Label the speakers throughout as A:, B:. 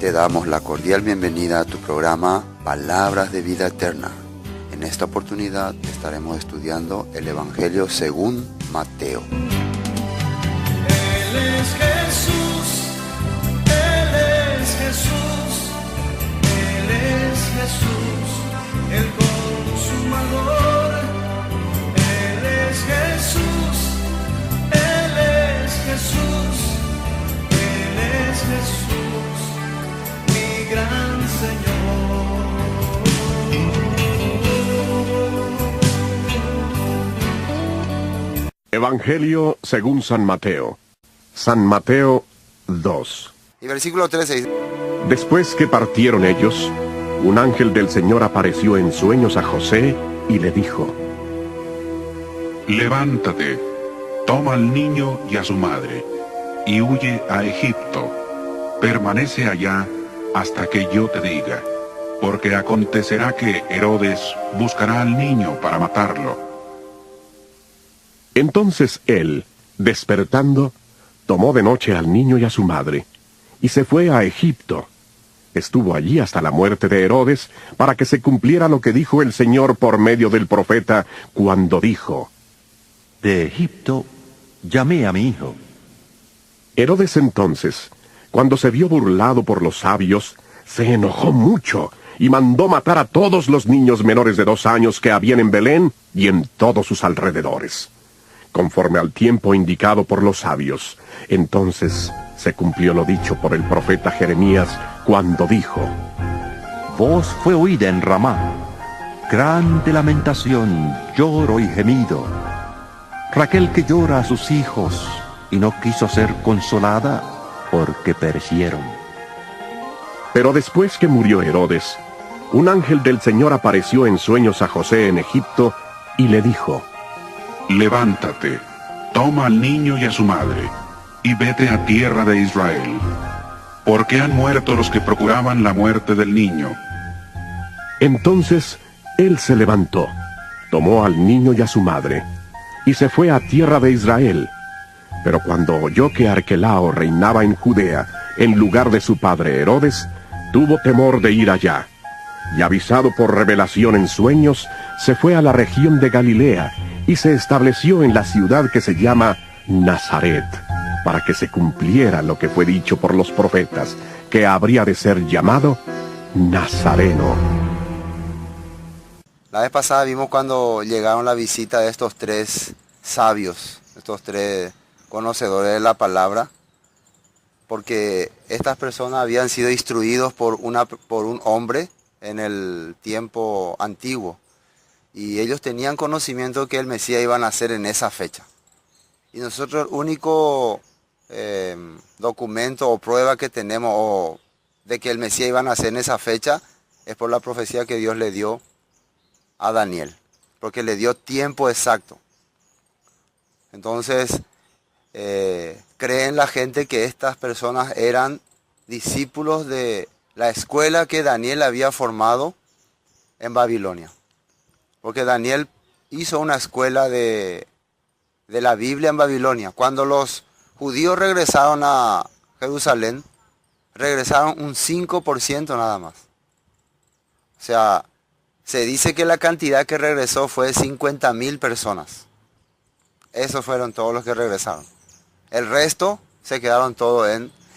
A: te damos la cordial bienvenida a tu programa Palabras de Vida Eterna. En esta oportunidad estaremos estudiando el Evangelio según Mateo.
B: Él es Jesús, Él es Jesús, Él es Jesús, el consumador. Él es Jesús, Él es Jesús, Él es Jesús, mi gran Señor.
C: Evangelio según San Mateo. San Mateo 2.
A: Y versículo 13 dice:
C: Después que partieron ellos, un ángel del Señor apareció en sueños a José y le dijo:
D: Levántate, toma al niño y a su madre, y huye a Egipto. Permanece allá hasta que yo te diga, porque acontecerá que Herodes buscará al niño para matarlo.
C: Entonces él, despertando, tomó de noche al niño y a su madre, y se fue a Egipto. Estuvo allí hasta la muerte de Herodes, para que se cumpliera lo que dijo el Señor por medio del profeta, cuando dijo:
E: De Egipto llamé a mi hijo.
C: Herodes entonces, cuando se vio burlado por los sabios, se enojó mucho, y mandó matar a todos los niños menores de 2 años que habían en Belén y en todos sus alrededores, conforme al tiempo indicado por los sabios. Entonces se cumplió lo dicho por el profeta Jeremías, cuando dijo:
E: Voz fue oída en Ramá, grande lamentación, lloro y gemido. Raquel que llora a sus hijos y no quiso ser consolada porque perecieron.
C: Pero después que murió Herodes, un ángel del Señor apareció en sueños a José en Egipto y le dijo:
D: Levántate, toma al niño y a su madre, y vete a tierra de Israel, porque han muerto los que procuraban la muerte del niño.
C: Entonces él se levantó, tomó al niño y a su madre, y se fue a tierra de Israel. Pero cuando oyó que Arquelao reinaba en Judea, en lugar de su padre Herodes, tuvo temor de ir allá, y avisado por revelación en sueños, se fue a la región de Galilea, y se estableció en la ciudad que se llama Nazaret, para que se cumpliera lo que fue dicho por los profetas, que habría de ser llamado Nazareno.
A: La vez pasada vimos cuando llegaron la visita de estos 3 sabios, estos 3 conocedores de la palabra, porque estas personas habían sido instruidos por un hombre en el tiempo antiguo, y ellos tenían conocimiento que el Mesías iba a nacer en esa fecha. Y nosotros el único documento o prueba que tenemos de que el Mesías iba a nacer en esa fecha es por la profecía que Dios le dio a Daniel, porque le dio tiempo exacto. Entonces, creen la gente que estas personas eran discípulos de la escuela que Daniel había formado en Babilonia. Porque Daniel hizo una escuela de la Biblia en Babilonia. Cuando los judíos regresaron a Jerusalén, regresaron un 5% nada más. O sea, se dice que la cantidad que regresó fue 50.000 personas. Esos fueron todos los que regresaron. El resto se quedaron todos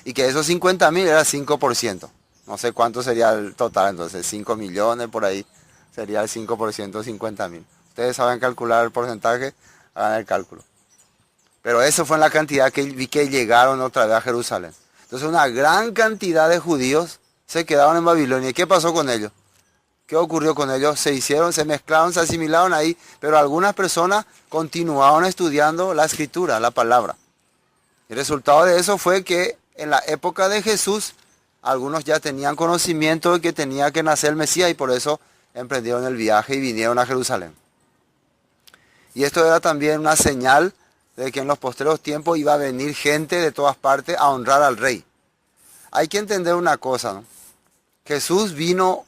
A: y que esos 50.000 era 5%. No sé cuánto sería el total, entonces 5 millones por ahí. Sería el 5% de 50.000. Ustedes saben calcular el porcentaje, hagan el cálculo. Pero eso fue en la cantidad que llegaron otra vez a Jerusalén. Entonces una gran cantidad de judíos se quedaron en Babilonia. ¿Y qué pasó con ellos? ¿Qué ocurrió con ellos? Se mezclaron, se asimilaron ahí, pero algunas personas continuaron estudiando la escritura, la palabra. El resultado de eso fue que en la época de Jesús, algunos ya tenían conocimiento de que tenía que nacer el Mesías y por eso emprendieron el viaje y vinieron a Jerusalén. Y esto era también una señal de que en los postreros tiempos iba a venir gente de todas partes a honrar al rey. Hay que entender una cosa, ¿no? Jesús vino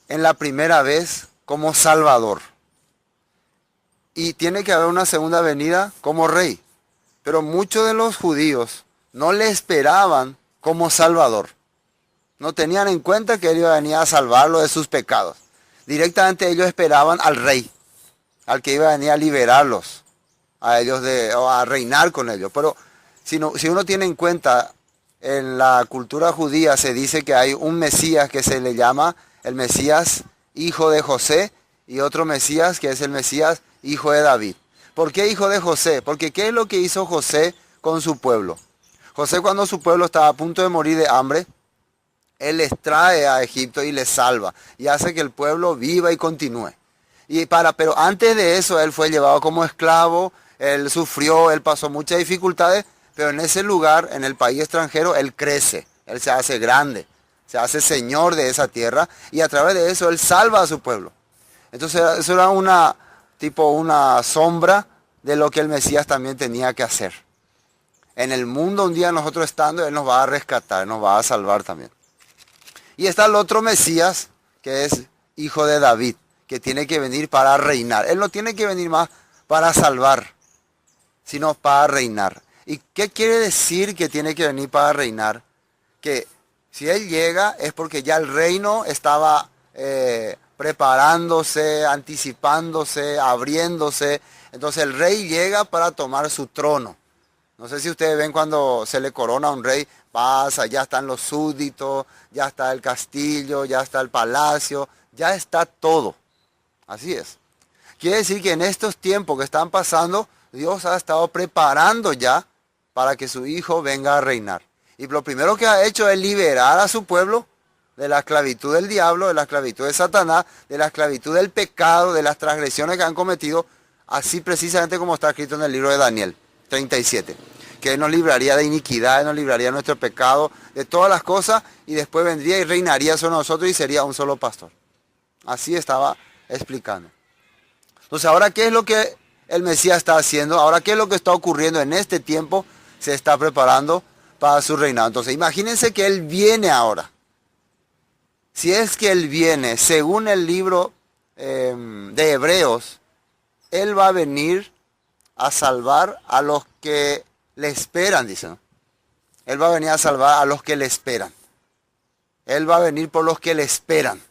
A: en la primera vez como Salvador. Y tiene que haber una segunda venida como rey. Pero muchos de los judíos no le esperaban como Salvador. No tenían en cuenta que Él iba a venir a salvarlo de sus pecados. Directamente ellos esperaban al rey, al que iba a venir a liberarlos, a ellos o a reinar con ellos. Pero si uno tiene en cuenta, en la cultura judía se dice que hay un Mesías que se le llama el Mesías hijo de José y otro Mesías que es el Mesías hijo de David. ¿Por qué hijo de José? Porque ¿qué es lo que hizo José con su pueblo? José, cuando su pueblo estaba a punto de morir de hambre, él les trae a Egipto y les salva y hace que el pueblo viva y continúe. Pero antes de eso él fue llevado como esclavo, él sufrió, él pasó muchas dificultades, pero en ese lugar, en el país extranjero, él crece, él se hace grande, se hace señor de esa tierra y a través de eso él salva a su pueblo. Entonces eso era una sombra de lo que el Mesías también tenía que hacer. En el mundo un día nosotros estando, Él nos va a rescatar, nos va a salvar también. Y está el otro Mesías, que es hijo de David, que tiene que venir para reinar. Él no tiene que venir más para salvar, sino para reinar. ¿Y qué quiere decir que tiene que venir para reinar? Que si Él llega es porque ya el reino estaba preparándose, anticipándose, abriéndose. Entonces el rey llega para tomar su trono. No sé si ustedes ven cuando se le corona a un rey, pasa, ya están los súbditos, ya está el castillo, ya está el palacio, ya está todo. Así es. Quiere decir que en estos tiempos que están pasando, Dios ha estado preparando ya para que su hijo venga a reinar. Y lo primero que ha hecho es liberar a su pueblo de la esclavitud del diablo, de la esclavitud de Satanás, de la esclavitud del pecado, de las transgresiones que han cometido, así precisamente como está escrito en el libro de Daniel 37, que Él nos libraría de iniquidad, Él nos libraría de nuestro pecado, de todas las cosas, y después vendría y reinaría sobre nosotros y sería un solo pastor. Así estaba explicando. Entonces, ahora, ¿qué es lo que el Mesías está haciendo? Ahora, ¿qué es lo que está ocurriendo en este tiempo? Se está preparando para su reinado. Entonces, imagínense que Él viene ahora. Si es que Él viene, según el libro de Hebreos, Él va a venir a salvar a los que le esperan, dice, ¿no? Él va a venir a salvar a los que le esperan. Él va a venir por los que le esperan.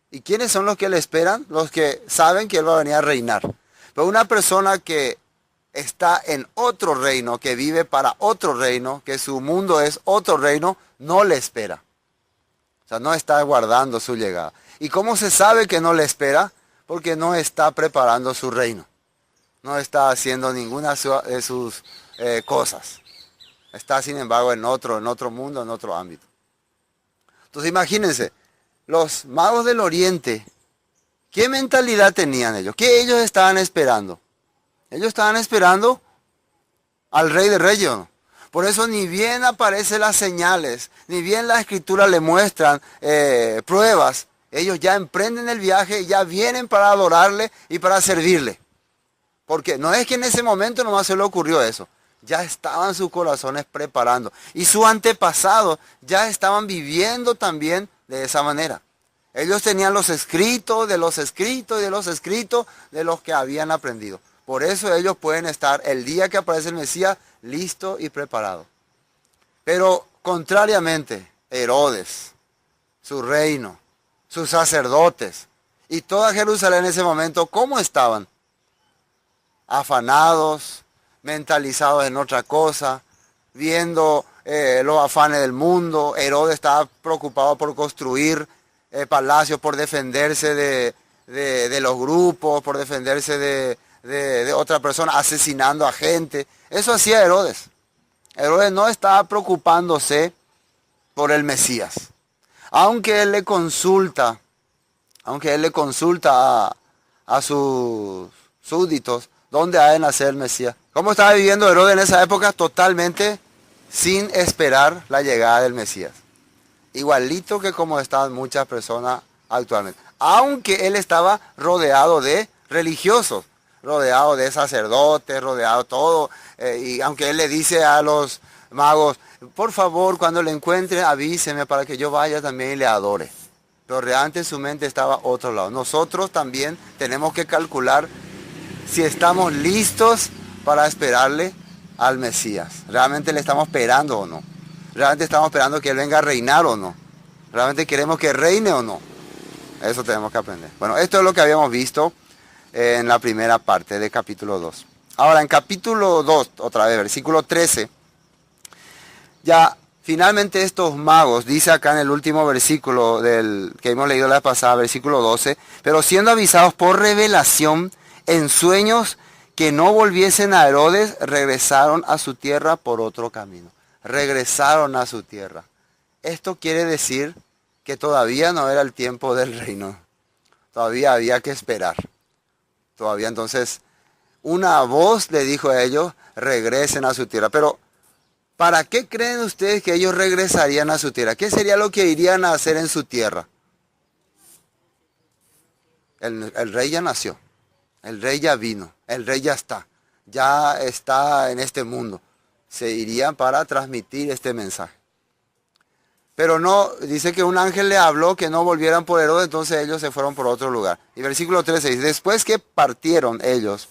A: ¿Y quiénes son los que le esperan? Los que saben que Él va a venir a reinar. Pero una persona que está en otro reino, que vive para otro reino, que su mundo es otro reino, no le espera. O sea, no está guardando su llegada. ¿Y cómo se sabe que no le espera? Porque no está preparando su reino. No está haciendo ninguna de sus cosas. Está, sin embargo, en otro mundo, en otro ámbito. Entonces, imagínense, los magos del Oriente, ¿qué mentalidad tenían ellos? ¿Qué ellos estaban esperando? Ellos estaban esperando al Rey de Reyes, ¿no? Por eso ni bien aparecen las señales, ni bien la Escritura le muestran pruebas, ellos ya emprenden el viaje y ya vienen para adorarle y para servirle. Porque no es que en ese momento nomás se le ocurrió eso. Ya estaban sus corazones preparando. Y sus antepasados ya estaban viviendo también de esa manera. Ellos tenían los escritos de los escritos de los escritos de los que habían aprendido. Por eso ellos pueden estar el día que aparece el Mesías listo y preparado. Pero contrariamente, Herodes, su reino, sus sacerdotes y toda Jerusalén en ese momento, ¿cómo estaban? Afanados, mentalizados en otra cosa, viendo los afanes del mundo. Herodes estaba preocupado por construir palacios, por defenderse de los grupos, por defenderse de otra persona, asesinando a gente. Eso hacía Herodes. Herodes no estaba preocupándose por el Mesías. Aunque él le consulta a sus súbditos dónde ha de nacer el Mesías. ¿Cómo estaba viviendo Herodes en esa época? Totalmente sin esperar la llegada del Mesías. Igualito que como están muchas personas actualmente. Aunque él estaba rodeado de religiosos, rodeado de sacerdotes, rodeado de todo. Y aunque él le dice a los magos, por favor, cuando le encuentre, avíseme para que yo vaya también y le adore. Pero realmente en su mente estaba a otro lado. Nosotros también tenemos que calcular si estamos listos para esperarle al Mesías. ¿Realmente le estamos esperando o no? ¿Realmente estamos esperando que Él venga a reinar o no? ¿Realmente queremos que reine o no? Eso tenemos que aprender. Bueno, esto es lo que habíamos visto en la primera parte de capítulo 2. Ahora, en capítulo 2, otra vez, versículo 13, ya finalmente estos magos, dice acá en el último versículo que hemos leído la vez pasada, versículo 12, pero siendo avisados por revelación en sueños que no volviesen a Herodes, regresaron a su tierra por otro camino. Regresaron a su tierra. Esto quiere decir que todavía no era el tiempo del reino. Todavía había que esperar. Todavía entonces una voz le dijo a ellos, regresen a su tierra. Pero, ¿para qué creen ustedes que ellos regresarían a su tierra? ¿Qué sería lo que irían a hacer en su tierra? El rey ya nació. El rey ya vino. El rey ya está. Ya está en este mundo. Se irían para transmitir este mensaje. Pero no, dice que un ángel le habló que no volvieran por Herodes, entonces ellos se fueron por otro lugar. Y versículo 13 dice, después que partieron ellos,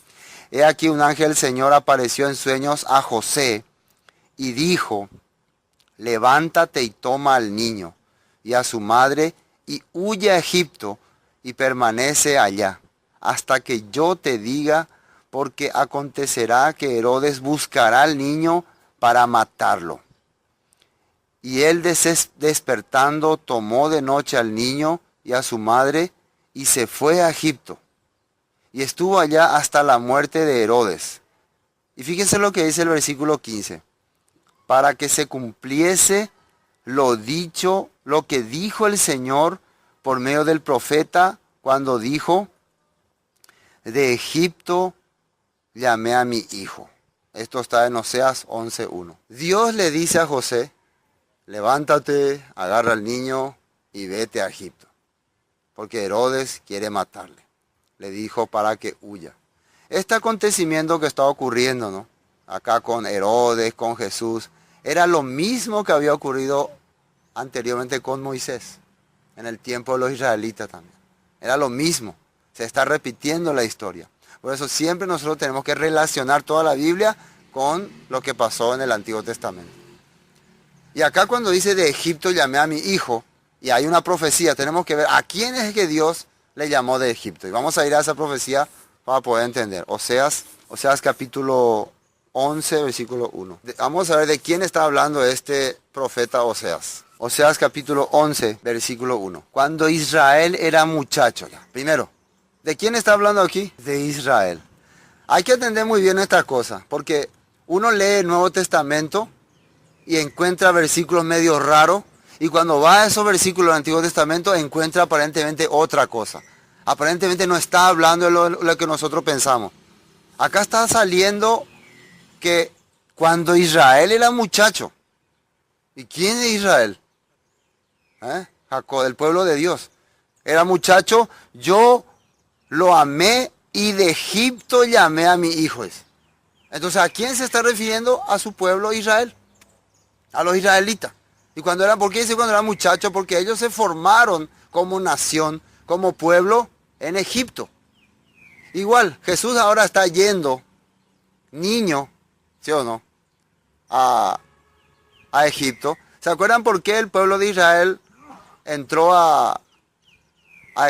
A: he aquí un ángel del Señor apareció en sueños a José y dijo, levántate y toma al niño y a su madre y huye a Egipto y permanece allá, hasta que yo te diga, porque acontecerá que Herodes buscará al niño para matarlo. Y él despertando tomó de noche al niño y a su madre y se fue a Egipto. Y estuvo allá hasta la muerte de Herodes. Y fíjense lo que dice el versículo 15. Para que se cumpliese lo dicho, lo que dijo el Señor por medio del profeta cuando dijo, de Egipto llamé a mi hijo. Esto está en Oseas 11:1. Dios le dice a José, levántate, agarra al niño y vete a Egipto, porque Herodes quiere matarle. Le dijo para que huya. Este acontecimiento que está ocurriendo, ¿no? Acá con Herodes, con Jesús, era lo mismo que había ocurrido anteriormente con Moisés, en el tiempo de los israelitas también. Era lo mismo, se está repitiendo la historia. Por eso siempre nosotros tenemos que relacionar toda la Biblia con lo que pasó en el Antiguo Testamento. Y acá cuando dice de Egipto llamé a mi hijo, y hay una profecía, tenemos que ver a quién es que Dios le llamó de Egipto. Y vamos a ir a esa profecía para poder entender. Oseas capítulo 11, versículo 1. Vamos a ver de quién está hablando este profeta Oseas. Oseas capítulo 11, versículo 1. Cuando Israel era muchacho. Primero, ¿de quién está hablando aquí? De Israel. Hay que entender muy bien esta cosa, porque uno lee el Nuevo Testamento y encuentra versículos medio raros, y cuando va a esos versículos del Antiguo Testamento encuentra aparentemente otra cosa. Aparentemente no está hablando de lo que nosotros pensamos. Acá está saliendo que cuando Israel era muchacho, ¿y quién es Israel? Jacob, el pueblo de Dios. Era muchacho, yo lo amé y de Egipto llamé a mi hijo. Entonces, ¿a quién se está refiriendo? A su pueblo Israel. A los israelitas. ¿Y por qué dice cuando eran muchachos? Porque ellos se formaron como nación, como pueblo en Egipto. Igual, Jesús ahora está yendo, niño, ¿sí o no? A Egipto. ¿Se acuerdan por qué el pueblo de Israel entró a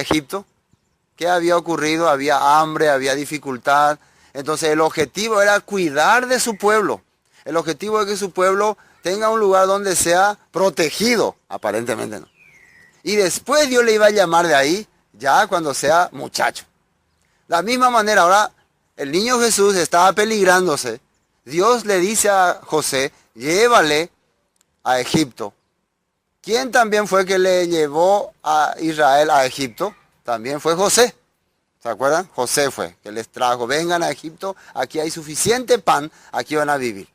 A: Egipto? ¿Qué había ocurrido? Había hambre, había dificultad. Entonces el objetivo era cuidar de su pueblo. El objetivo es que su pueblo tenga un lugar donde sea protegido, aparentemente no. Y después Dios le iba a llamar de ahí, ya cuando sea muchacho. De la misma manera, ahora el niño Jesús estaba peligrándose. Dios le dice a José, llévale a Egipto. ¿Quién también fue que le llevó a Israel a Egipto? También fue José. ¿Se acuerdan? José fue que les trajo, vengan a Egipto, aquí hay suficiente pan, aquí van a vivir.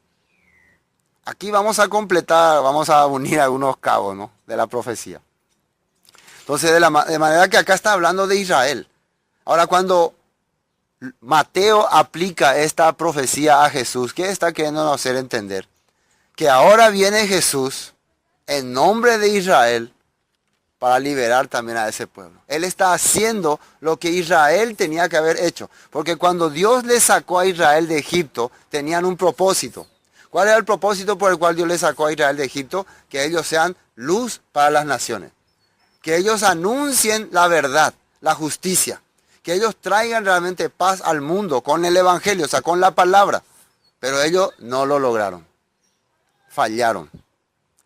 A: Aquí vamos a completar, vamos a unir algunos cabos, ¿no? De la profecía. Entonces, de manera que acá está hablando de Israel. Ahora, cuando Mateo aplica esta profecía a Jesús, ¿qué está queriendo hacer entender? Que ahora viene Jesús en nombre de Israel para liberar también a ese pueblo. Él está haciendo lo que Israel tenía que haber hecho. Porque cuando Dios le sacó a Israel de Egipto, tenían un propósito. ¿Cuál era el propósito por el cual Dios le sacó a Israel de Egipto? Que ellos sean luz para las naciones. Que ellos anuncien la verdad, la justicia. Que ellos traigan realmente paz al mundo con el evangelio, o sea, con la palabra. Pero ellos no lo lograron. Fallaron.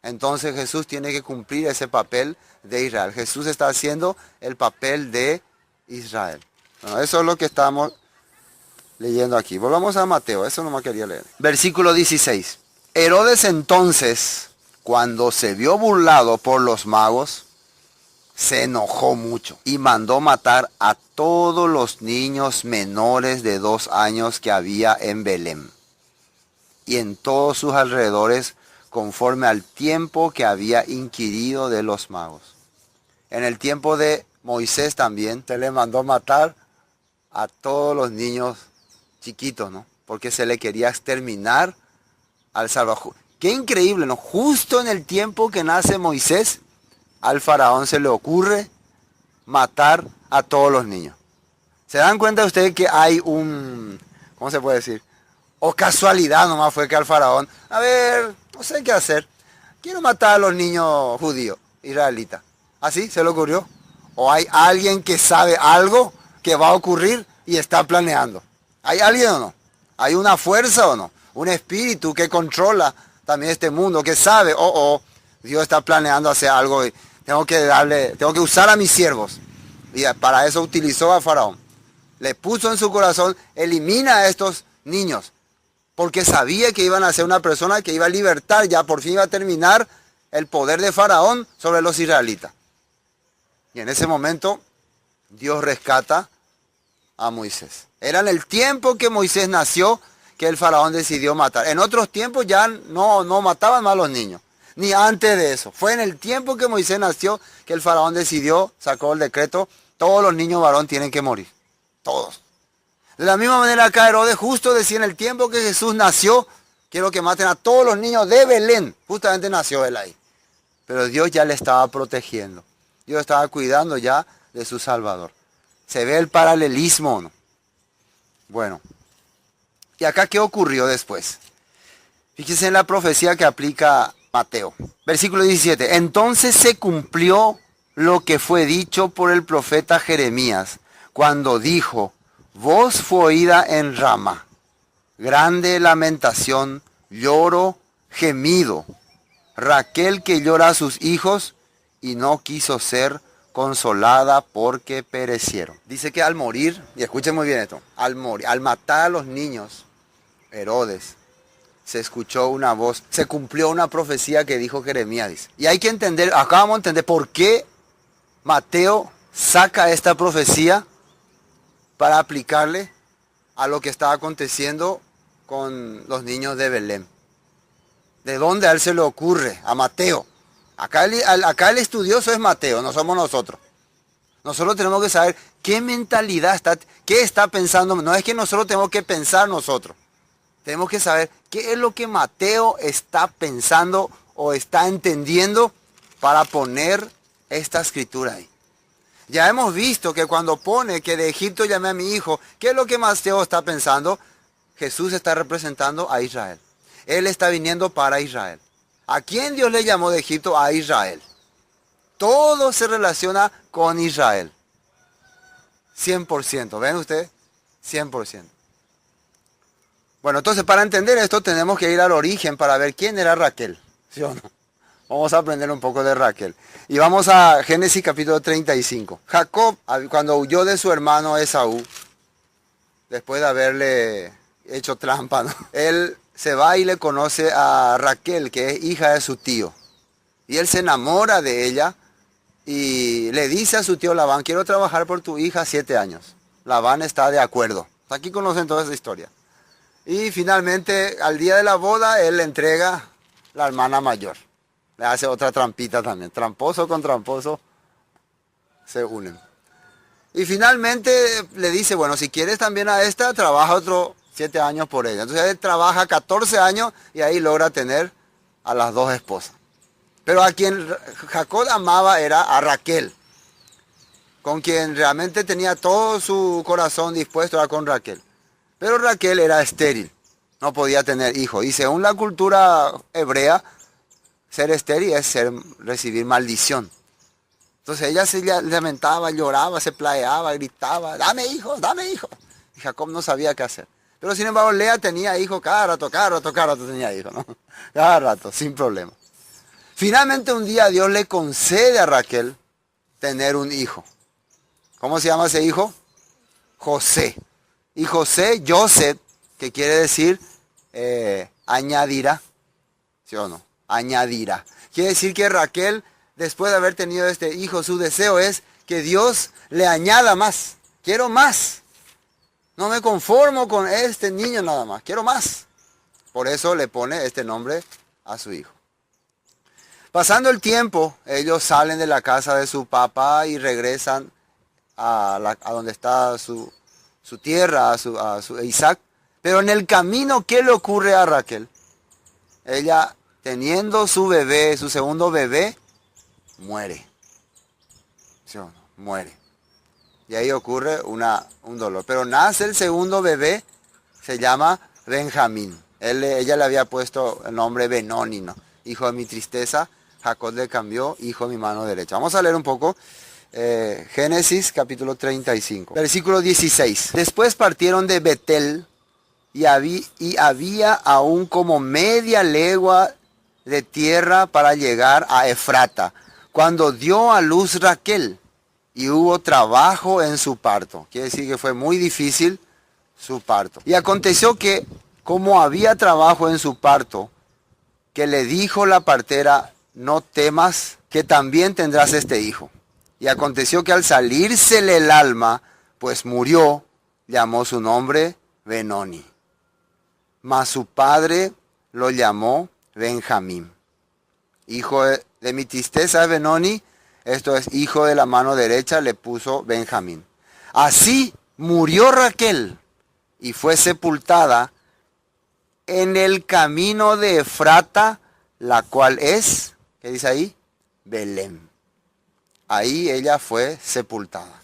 A: Entonces Jesús tiene que cumplir ese papel de Israel. Jesús está haciendo el papel de Israel. Bueno, eso es lo que estamos leyendo aquí. Volvamos a Mateo, eso no me quería leer. Versículo 16. Herodes entonces, cuando se vio burlado por los magos, se enojó mucho y mandó matar a todos los niños menores de 2 años que había en Belén y en todos sus alrededores, conforme al tiempo que había inquirido de los magos. En el tiempo de Moisés también se le mandó matar a todos los niños chiquitos, ¿no? Porque se le quería exterminar al Salvador. Qué increíble, ¿no? Justo en el tiempo que nace Moisés, al faraón se le ocurre matar a todos los niños. ¿Se dan cuenta ustedes que hay un, ¿cómo se puede decir? O casualidad nomás fue que al faraón, a ver, no sé qué hacer, quiero matar a los niños judíos, israelitas. ¿Así se le ocurrió? ¿O hay alguien que sabe algo que va a ocurrir y está planeando? ¿Hay alguien o no? ¿Hay una fuerza o no? Un espíritu que controla también este mundo, que sabe, Dios está planeando hacer algo y tengo que usar a mis siervos. Y para eso utilizó a Faraón. Le puso en su corazón, elimina a estos niños. Porque sabía que iban a ser una persona que iba a libertar, ya por fin iba a terminar el poder de Faraón sobre los israelitas. Y en ese momento, Dios rescata a Moisés. Era en el tiempo que Moisés nació que el faraón decidió matar. En otros tiempos ya no mataban más a los niños. Ni antes de eso. Fue en el tiempo que Moisés nació que el faraón sacó el decreto, todos los niños varón tienen que morir. Todos. De la misma manera acá Herodes justo decía en el tiempo que Jesús nació, quiero que maten a todos los niños de Belén. Justamente nació él ahí. Pero Dios ya le estaba protegiendo. Dios estaba cuidando ya de su Salvador. Se ve el paralelismo, ¿no? Bueno. ¿Y acá qué ocurrió después? Fíjense en la profecía que aplica Mateo. Versículo 17. Entonces se cumplió lo que fue dicho por el profeta Jeremías, cuando dijo, voz fue oída en Rama, grande lamentación, lloro, gemido. Raquel que llora a sus hijos y no quiso ser consolada porque perecieron. Dice que al morir, y escuchen muy bien esto, al matar a los niños, Herodes, se escuchó una voz, se cumplió una profecía que dijo Jeremías. Dice. Y hay que entender, acá vamos a entender por qué Mateo saca esta profecía para aplicarle a lo que estaba aconteciendo con los niños de Belén. ¿De dónde a él se le ocurre? A Mateo. Acá el estudioso es Mateo, no somos nosotros. Nosotros tenemos que saber qué mentalidad está, qué está pensando. No es que nosotros tenemos que pensar nosotros. Tenemos que saber qué es lo que Mateo está pensando o está entendiendo para poner esta escritura ahí. Ya hemos visto que cuando pone que de Egipto llamé a mi hijo, ¿qué es lo que Mateo está pensando? Jesús está representando a Israel. Él está viniendo para Israel. ¿A quién Dios le llamó de Egipto? A Israel. Todo se relaciona con Israel. 100%. ¿Ven ustedes? 100%. Bueno, entonces para entender esto tenemos que ir al origen para ver quién era Raquel. ¿Sí o no? Vamos a aprender un poco de Raquel. Y vamos a Génesis capítulo 35. Jacob, cuando huyó de su hermano Esaú, después de haberle hecho trampa, ¿no? Él se va y le conoce a Raquel, que es hija de su tío. Y él se enamora de ella y le dice a su tío Labán, quiero trabajar por tu hija 7 años. Labán está de acuerdo. Aquí conocen toda esa historia. Y finalmente, al día de la boda, él le entrega la hermana mayor. Le hace otra trampita también. Tramposo con tramposo se unen. Y finalmente le dice, bueno, si quieres también a esta, trabaja otro 7 años por ella. Entonces él trabaja 14 años y ahí logra tener a las 2 esposas. Pero a quien Jacob amaba era a Raquel. Con quien realmente tenía todo su corazón dispuesto era con Raquel. Pero Raquel era estéril. no podía tener hijos. Y según la cultura hebrea, ser estéril es recibir maldición. Entonces ella se lamentaba, lloraba, se plagueaba, gritaba, dame hijos, dame hijos. Y Jacob no sabía qué hacer. Pero sin embargo Lea tenía hijos cada rato tenía hijos, ¿no? Cada rato, sin problema. Finalmente un día Dios le concede a Raquel tener un hijo. ¿Cómo se llama ese hijo? José. Y José, Joseph, que quiere decir añadirá. ¿Sí o no? Añadirá. Quiere decir que Raquel, después de haber tenido este hijo, su deseo es que Dios le añada más. Quiero más. No me conformo con este niño nada más. Quiero más. Por eso le pone este nombre a su hijo. Pasando el tiempo, ellos salen de la casa de su papá y regresan a donde está su tierra, a su Isaac. Pero en el camino, ¿qué le ocurre a Raquel? Ella, teniendo su bebé, su segundo bebé, muere. ¿Sí o no? Muere. Y ahí ocurre un dolor. Pero nace el segundo bebé, se llama Benjamín. Ella le había puesto el nombre Benoni, ¿no? Hijo de mi tristeza. Jacob le cambió, hijo de mi mano derecha. Vamos a leer un poco. Génesis capítulo 35. Versículo 16. Después partieron de Betel y había aún como media legua de tierra para llegar a Efrata, cuando dio a luz Raquel, y hubo trabajo en su parto. Quiere decir que fue muy difícil su parto. Y aconteció que, como había trabajo en su parto, que le dijo la partera, no temas, que también tendrás este hijo. Y aconteció que al salírsele el alma, pues murió, llamó su nombre Benoni. Mas su padre lo llamó Benjamín. Hijo de mi tristeza es Benoni, esto es hijo de la mano derecha, le puso Benjamín. Así murió Raquel y fue sepultada en el camino de Efrata, la cual es, ¿qué dice ahí? Belén. Ahí ella fue sepultada,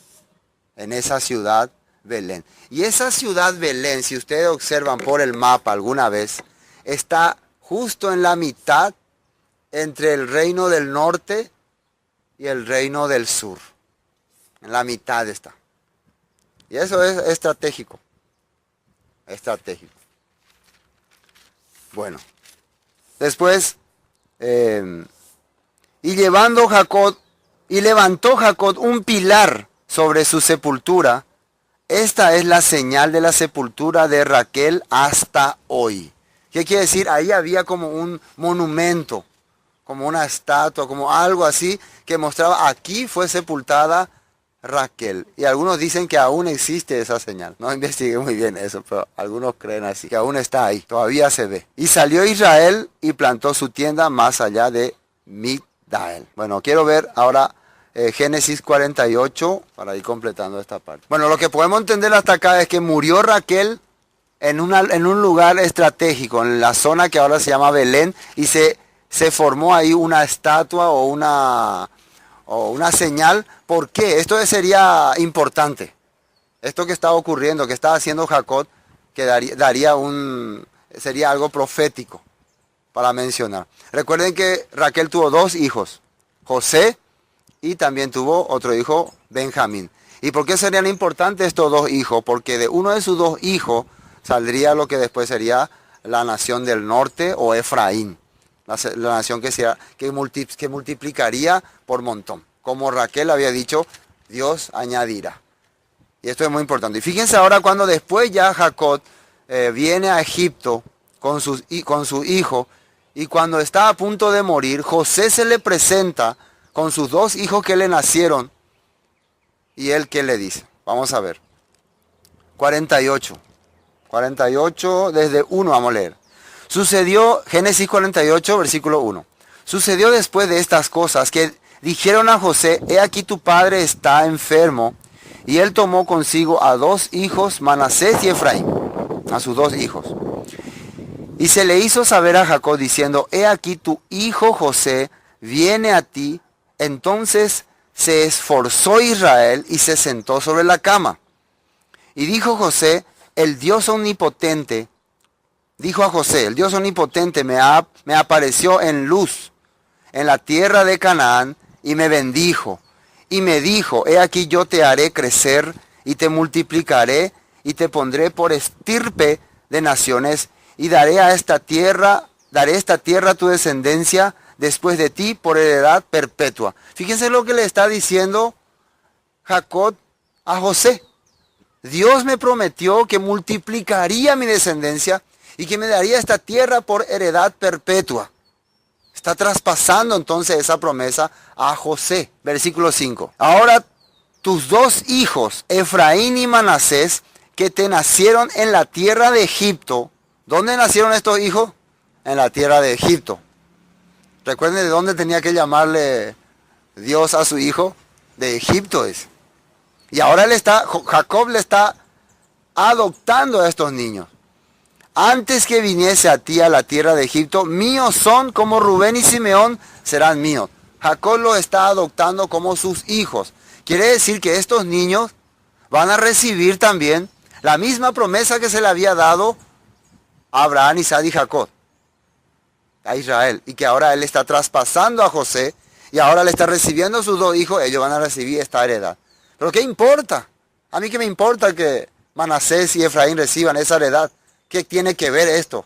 A: en esa ciudad Belén. Y esa ciudad Belén, si ustedes observan por el mapa alguna vez, está justo en la mitad entre el reino del norte y el reino del sur. En la mitad está. Y eso es estratégico. Estratégico. Bueno. Después, y levantó Jacob un pilar sobre su sepultura. Esta es la señal de la sepultura de Raquel hasta hoy. ¿Qué quiere decir? Ahí había como un monumento, como una estatua, como algo así que mostraba aquí fue sepultada Raquel. Y algunos dicen que aún existe esa señal. No investigué muy bien eso, pero algunos creen así, que aún está ahí, todavía se ve. Y salió Israel y plantó su tienda más allá de Migdal. Bueno, quiero ver ahora Génesis 48 para ir completando esta parte. Bueno, lo que podemos entender hasta acá es que murió Raquel en un lugar estratégico, en la zona que ahora se llama Belén, y se formó ahí una estatua o una señal. ¿Por qué? Esto sería importante. Esto que está ocurriendo, que está haciendo Jacob, que sería algo profético para mencionar. Recuerden que Raquel tuvo dos hijos, José, y también tuvo otro hijo, Benjamín. ¿Y por qué serían importantes estos dos hijos? Porque de uno de sus dos hijos saldría lo que después sería la nación del norte o Efraín. La nación que multiplicaría por montón. Como Raquel había dicho, Dios añadirá. Y esto es muy importante. Y fíjense ahora cuando después ya Jacob viene a Egipto con su hijo, y cuando está a punto de morir, José se le presenta con sus dos hijos que le nacieron. ¿Y él qué le dice? Vamos a ver. 48, desde 1 vamos a leer. Sucedió, Génesis 48, versículo 1. Sucedió después de estas cosas que dijeron a José, he aquí tu padre está enfermo. Y él tomó consigo a dos hijos, Manasés y Efraín, a sus dos hijos. Y se le hizo saber a Jacob diciendo, he aquí tu hijo José viene a ti. Entonces se esforzó Israel y se sentó sobre la cama. Y dijo José, el Dios omnipotente, dijo a José, el Dios omnipotente me apareció en luz en la tierra de Canaán y me bendijo. Y me dijo, he aquí yo te haré crecer y te multiplicaré y te pondré por estirpe de naciones y daré esta tierra a tu descendencia después de ti por heredad perpetua. Fíjense lo que le está diciendo Jacob a José. Dios me prometió que multiplicaría mi descendencia y que me daría esta tierra por heredad perpetua. Está traspasando entonces esa promesa a José. Versículo 5. Ahora tus dos hijos, Efraín y Manasés, que te nacieron en la tierra de Egipto. ¿Dónde nacieron estos hijos? En la tierra de Egipto. Recuerden de dónde tenía que llamarle Dios a su hijo. De Egipto es. Y ahora Jacob le está adoptando a estos niños. Antes que viniese a ti a la tierra de Egipto, míos son, como Rubén y Simeón serán míos. Jacob los está adoptando como sus hijos. Quiere decir que estos niños van a recibir también la misma promesa que se le había dado a Abraham, Isaac y Jacob, a Israel. Y que ahora él está traspasando a José y ahora le está recibiendo a sus dos hijos. Ellos van a recibir esta heredad. ¿Pero qué importa? A mí qué me importa que Manasés y Efraín reciban esa heredad. ¿Qué tiene que ver esto?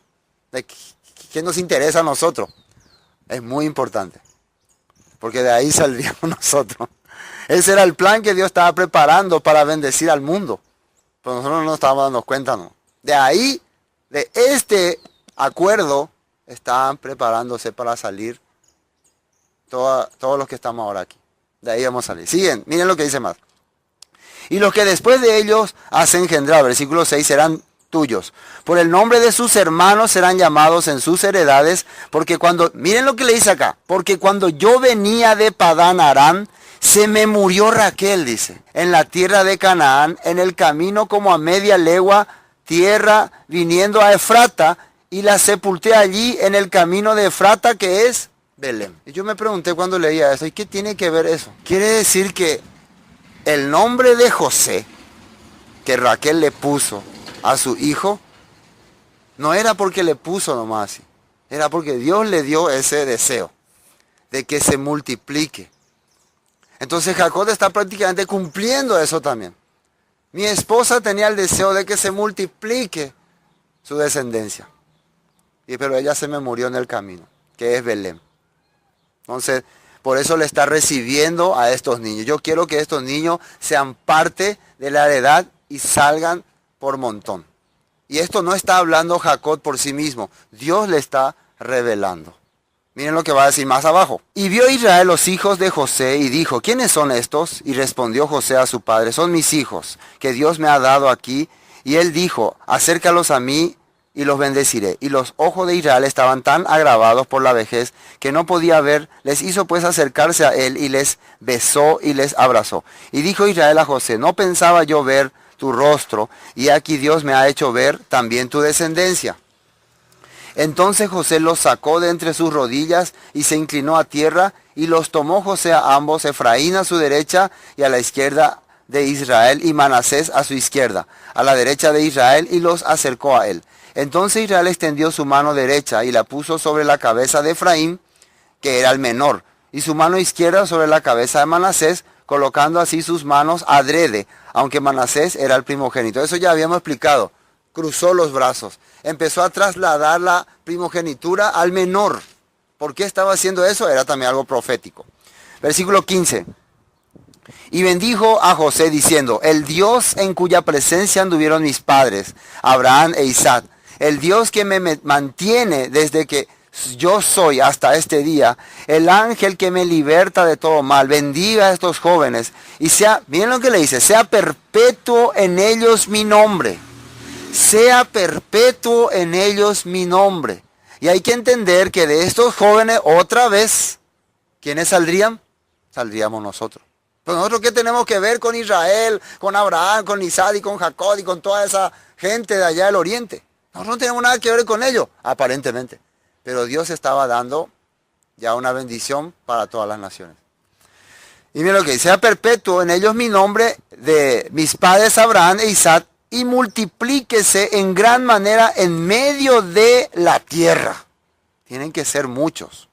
A: ¿Qué nos interesa a nosotros? Es muy importante. Porque de ahí saldríamos nosotros. Ese era el plan que Dios estaba preparando para bendecir al mundo. Pero nosotros no nos estábamos dando cuenta, ¿no? De ahí, de este acuerdo, están preparándose para salir todos los que estamos ahora aquí. De ahí vamos a salir. Siguen, miren lo que dice más. Y los que después de ellos has engendrado, versículo 6, serán tuyos. Por el nombre de sus hermanos serán llamados en sus heredades, porque miren lo que le dice acá, porque cuando yo venía de Padán Aram, se me murió Raquel, dice, en la tierra de Canaán, en el camino como a media legua, tierra viniendo a Efrata, y la sepulté allí en el camino de Efrata, que es Belén. Y yo me pregunté cuando leía eso, ¿y qué tiene que ver eso? Quiere decir que el nombre de José, que Raquel le puso a su hijo, no era porque le puso nomás así, era porque Dios le dio ese deseo de que se multiplique. Entonces Jacob está prácticamente cumpliendo eso también. Mi esposa tenía el deseo de que se multiplique su descendencia, pero ella se me murió en el camino, que es Belén. Entonces, por eso le está recibiendo a estos niños. Yo quiero que estos niños sean parte de la heredad y salgan por montón. Y esto no está hablando Jacob por sí mismo. Dios le está revelando. Miren lo que va a decir más abajo. Y vio Israel los hijos de José y dijo, ¿quiénes son estos? Y respondió José a su padre, son mis hijos, que Dios me ha dado aquí. Y él dijo, acércalos a mí y los bendeciré. Y los ojos de Israel estaban tan agravados por la vejez que no podía ver. Les hizo pues acercarse a él y les besó y les abrazó. Y dijo Israel a José, no pensaba yo ver tu rostro, y aquí Dios me ha hecho ver también tu descendencia. Entonces José los sacó de entre sus rodillas y se inclinó a tierra, y los tomó José a ambos, Efraín a su derecha y a la izquierda de Israel, y Manasés a su izquierda, a la derecha de Israel, y los acercó a él. Entonces Israel extendió su mano derecha y la puso sobre la cabeza de Efraín, que era el menor, y su mano izquierda sobre la cabeza de Manasés, colocando así sus manos adrede, aunque Manasés era el primogénito. Eso ya habíamos explicado. Cruzó los brazos. Empezó a trasladar la primogenitura al menor. ¿Por qué estaba haciendo eso? Era también algo profético. Versículo 15. Y bendijo a José diciendo, el Dios en cuya presencia anduvieron mis padres, Abraham e Isaac, el Dios que me mantiene desde que yo soy hasta este día, el ángel que me liberta de todo mal, bendiga a estos jóvenes y sea, miren lo que le dice, sea perpetuo en ellos mi nombre, sea perpetuo en ellos mi nombre. Y hay que entender que de estos jóvenes otra vez, ¿quiénes saldrían? Saldríamos nosotros. Pero nosotros, ¿qué tenemos que ver con Israel, con Abraham, con Isaac y con Jacob y con toda esa gente de allá del oriente? Nosotros no tenemos nada que ver con ellos, aparentemente. Pero Dios estaba dando ya una bendición para todas las naciones. Y mira lo que dice, sea perpetuo en ellos mi nombre de mis padres Abraham e Isaac, y multiplíquese en gran manera en medio de la tierra. Tienen que ser muchos.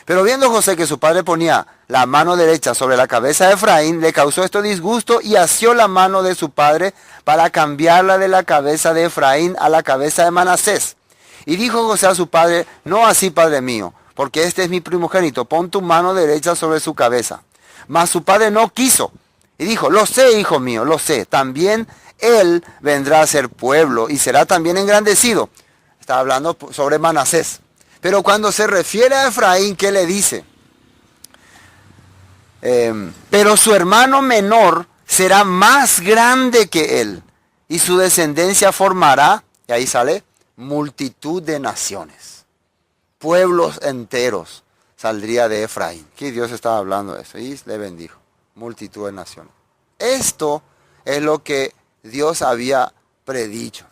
A: Pero viendo José que su padre ponía la mano derecha sobre la cabeza de Efraín, le causó esto disgusto y asió la mano de su padre para cambiarla de la cabeza de Efraín a la cabeza de Manasés. Y dijo José a su padre, no así, padre mío, porque este es mi primogénito, pon tu mano derecha sobre su cabeza. Mas su padre no quiso. Y dijo, lo sé, hijo mío, lo sé, también él vendrá a ser pueblo y será también engrandecido. Está hablando sobre Manasés. Pero cuando se refiere a Efraín, ¿qué le dice? Pero su hermano menor será más grande que él, y su descendencia formará, y ahí sale, multitud de naciones. Pueblos enteros saldría de Efraín. Aquí Dios estaba hablando de eso, y le bendijo. Multitud de naciones. Esto es lo que Dios había predicho.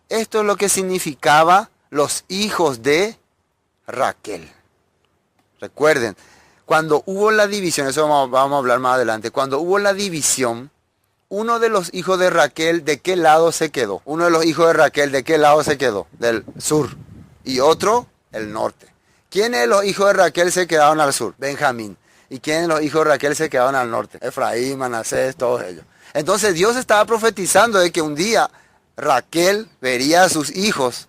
A: Esto es lo que significaba los hijos de Raquel. Recuerden, cuando hubo la división, eso vamos a hablar más adelante, cuando hubo la división, uno de los hijos de Raquel, ¿de qué lado se quedó? Uno de los hijos de Raquel, ¿de qué lado se quedó? Del sur. Y otro, el norte. ¿Quiénes de los hijos de Raquel se quedaron al sur? Benjamín. ¿Y quiénes de los hijos de Raquel se quedaron al norte? Efraín, Manasés, todos ellos. Entonces Dios estaba profetizando de que un día Raquel vería a sus hijos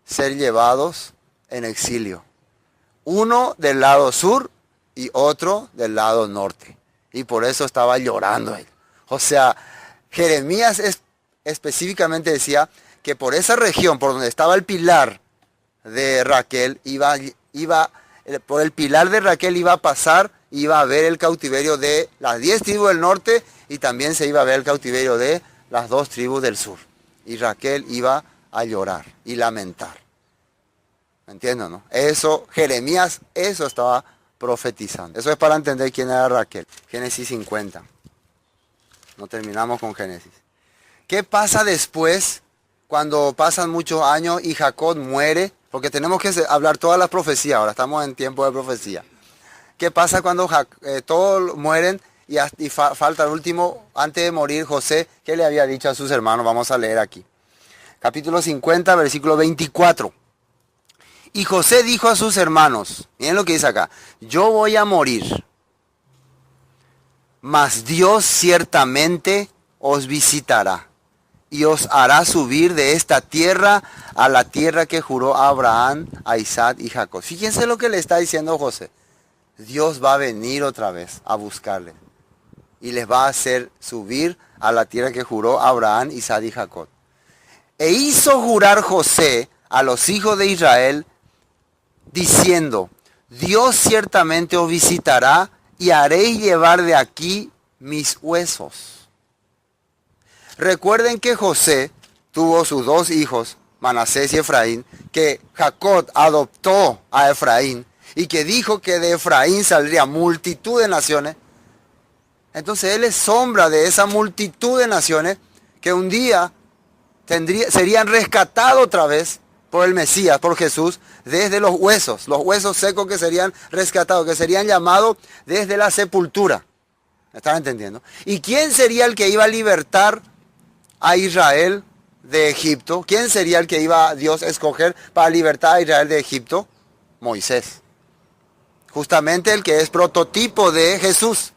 A: ser llevados en exilio. Uno del lado sur y otro del lado norte. Y por eso estaba llorando él. O sea, Jeremías específicamente decía que por esa región, por donde estaba el pilar de Raquel, por el pilar de Raquel iba a pasar, iba a ver el cautiverio de las 10 tribus del norte y también se iba a ver el cautiverio de las 2 tribus del sur. Y Raquel iba a llorar y lamentar. ¿Me entienden, no? Eso, Jeremías, eso estaba profetizando. Eso es para entender quién era Raquel. Génesis 50. No terminamos con Génesis. ¿Qué pasa después cuando pasan muchos años y Jacob muere? Porque tenemos que hablar todas las profecías, ahora estamos en tiempo de profecía. ¿Qué pasa cuando todos mueren y falta el último, antes de morir, José? ¿Qué le había dicho a sus hermanos? Vamos a leer aquí. Capítulo 50, versículo 24. Y José dijo a sus hermanos, miren lo que dice acá, yo voy a morir, mas Dios ciertamente os visitará y os hará subir de esta tierra a la tierra que juró a Abraham, a Isaac y Jacob. Fíjense lo que le está diciendo José. Dios va a venir otra vez a buscarle y les va a hacer subir a la tierra que juró a Abraham, Isaac y Jacob. E hizo jurar José a los hijos de Israel diciendo, Dios ciertamente os visitará y haréis llevar de aquí mis huesos. Recuerden que José tuvo sus 2 hijos, Manasés y Efraín, que Jacob adoptó a Efraín y que dijo que de Efraín saldría multitud de naciones. Entonces él es sombra de esa multitud de naciones que un día serían rescatados otra vez por el Mesías, por Jesús, desde los huesos secos que serían rescatados, que serían llamados desde la sepultura. ¿Me están entendiendo? ¿Y quién sería el que iba a libertar a Israel de Egipto? ¿Quién sería el que iba a Dios a escoger para libertar a Israel de Egipto? Moisés. Justamente el que es prototipo de Jesús.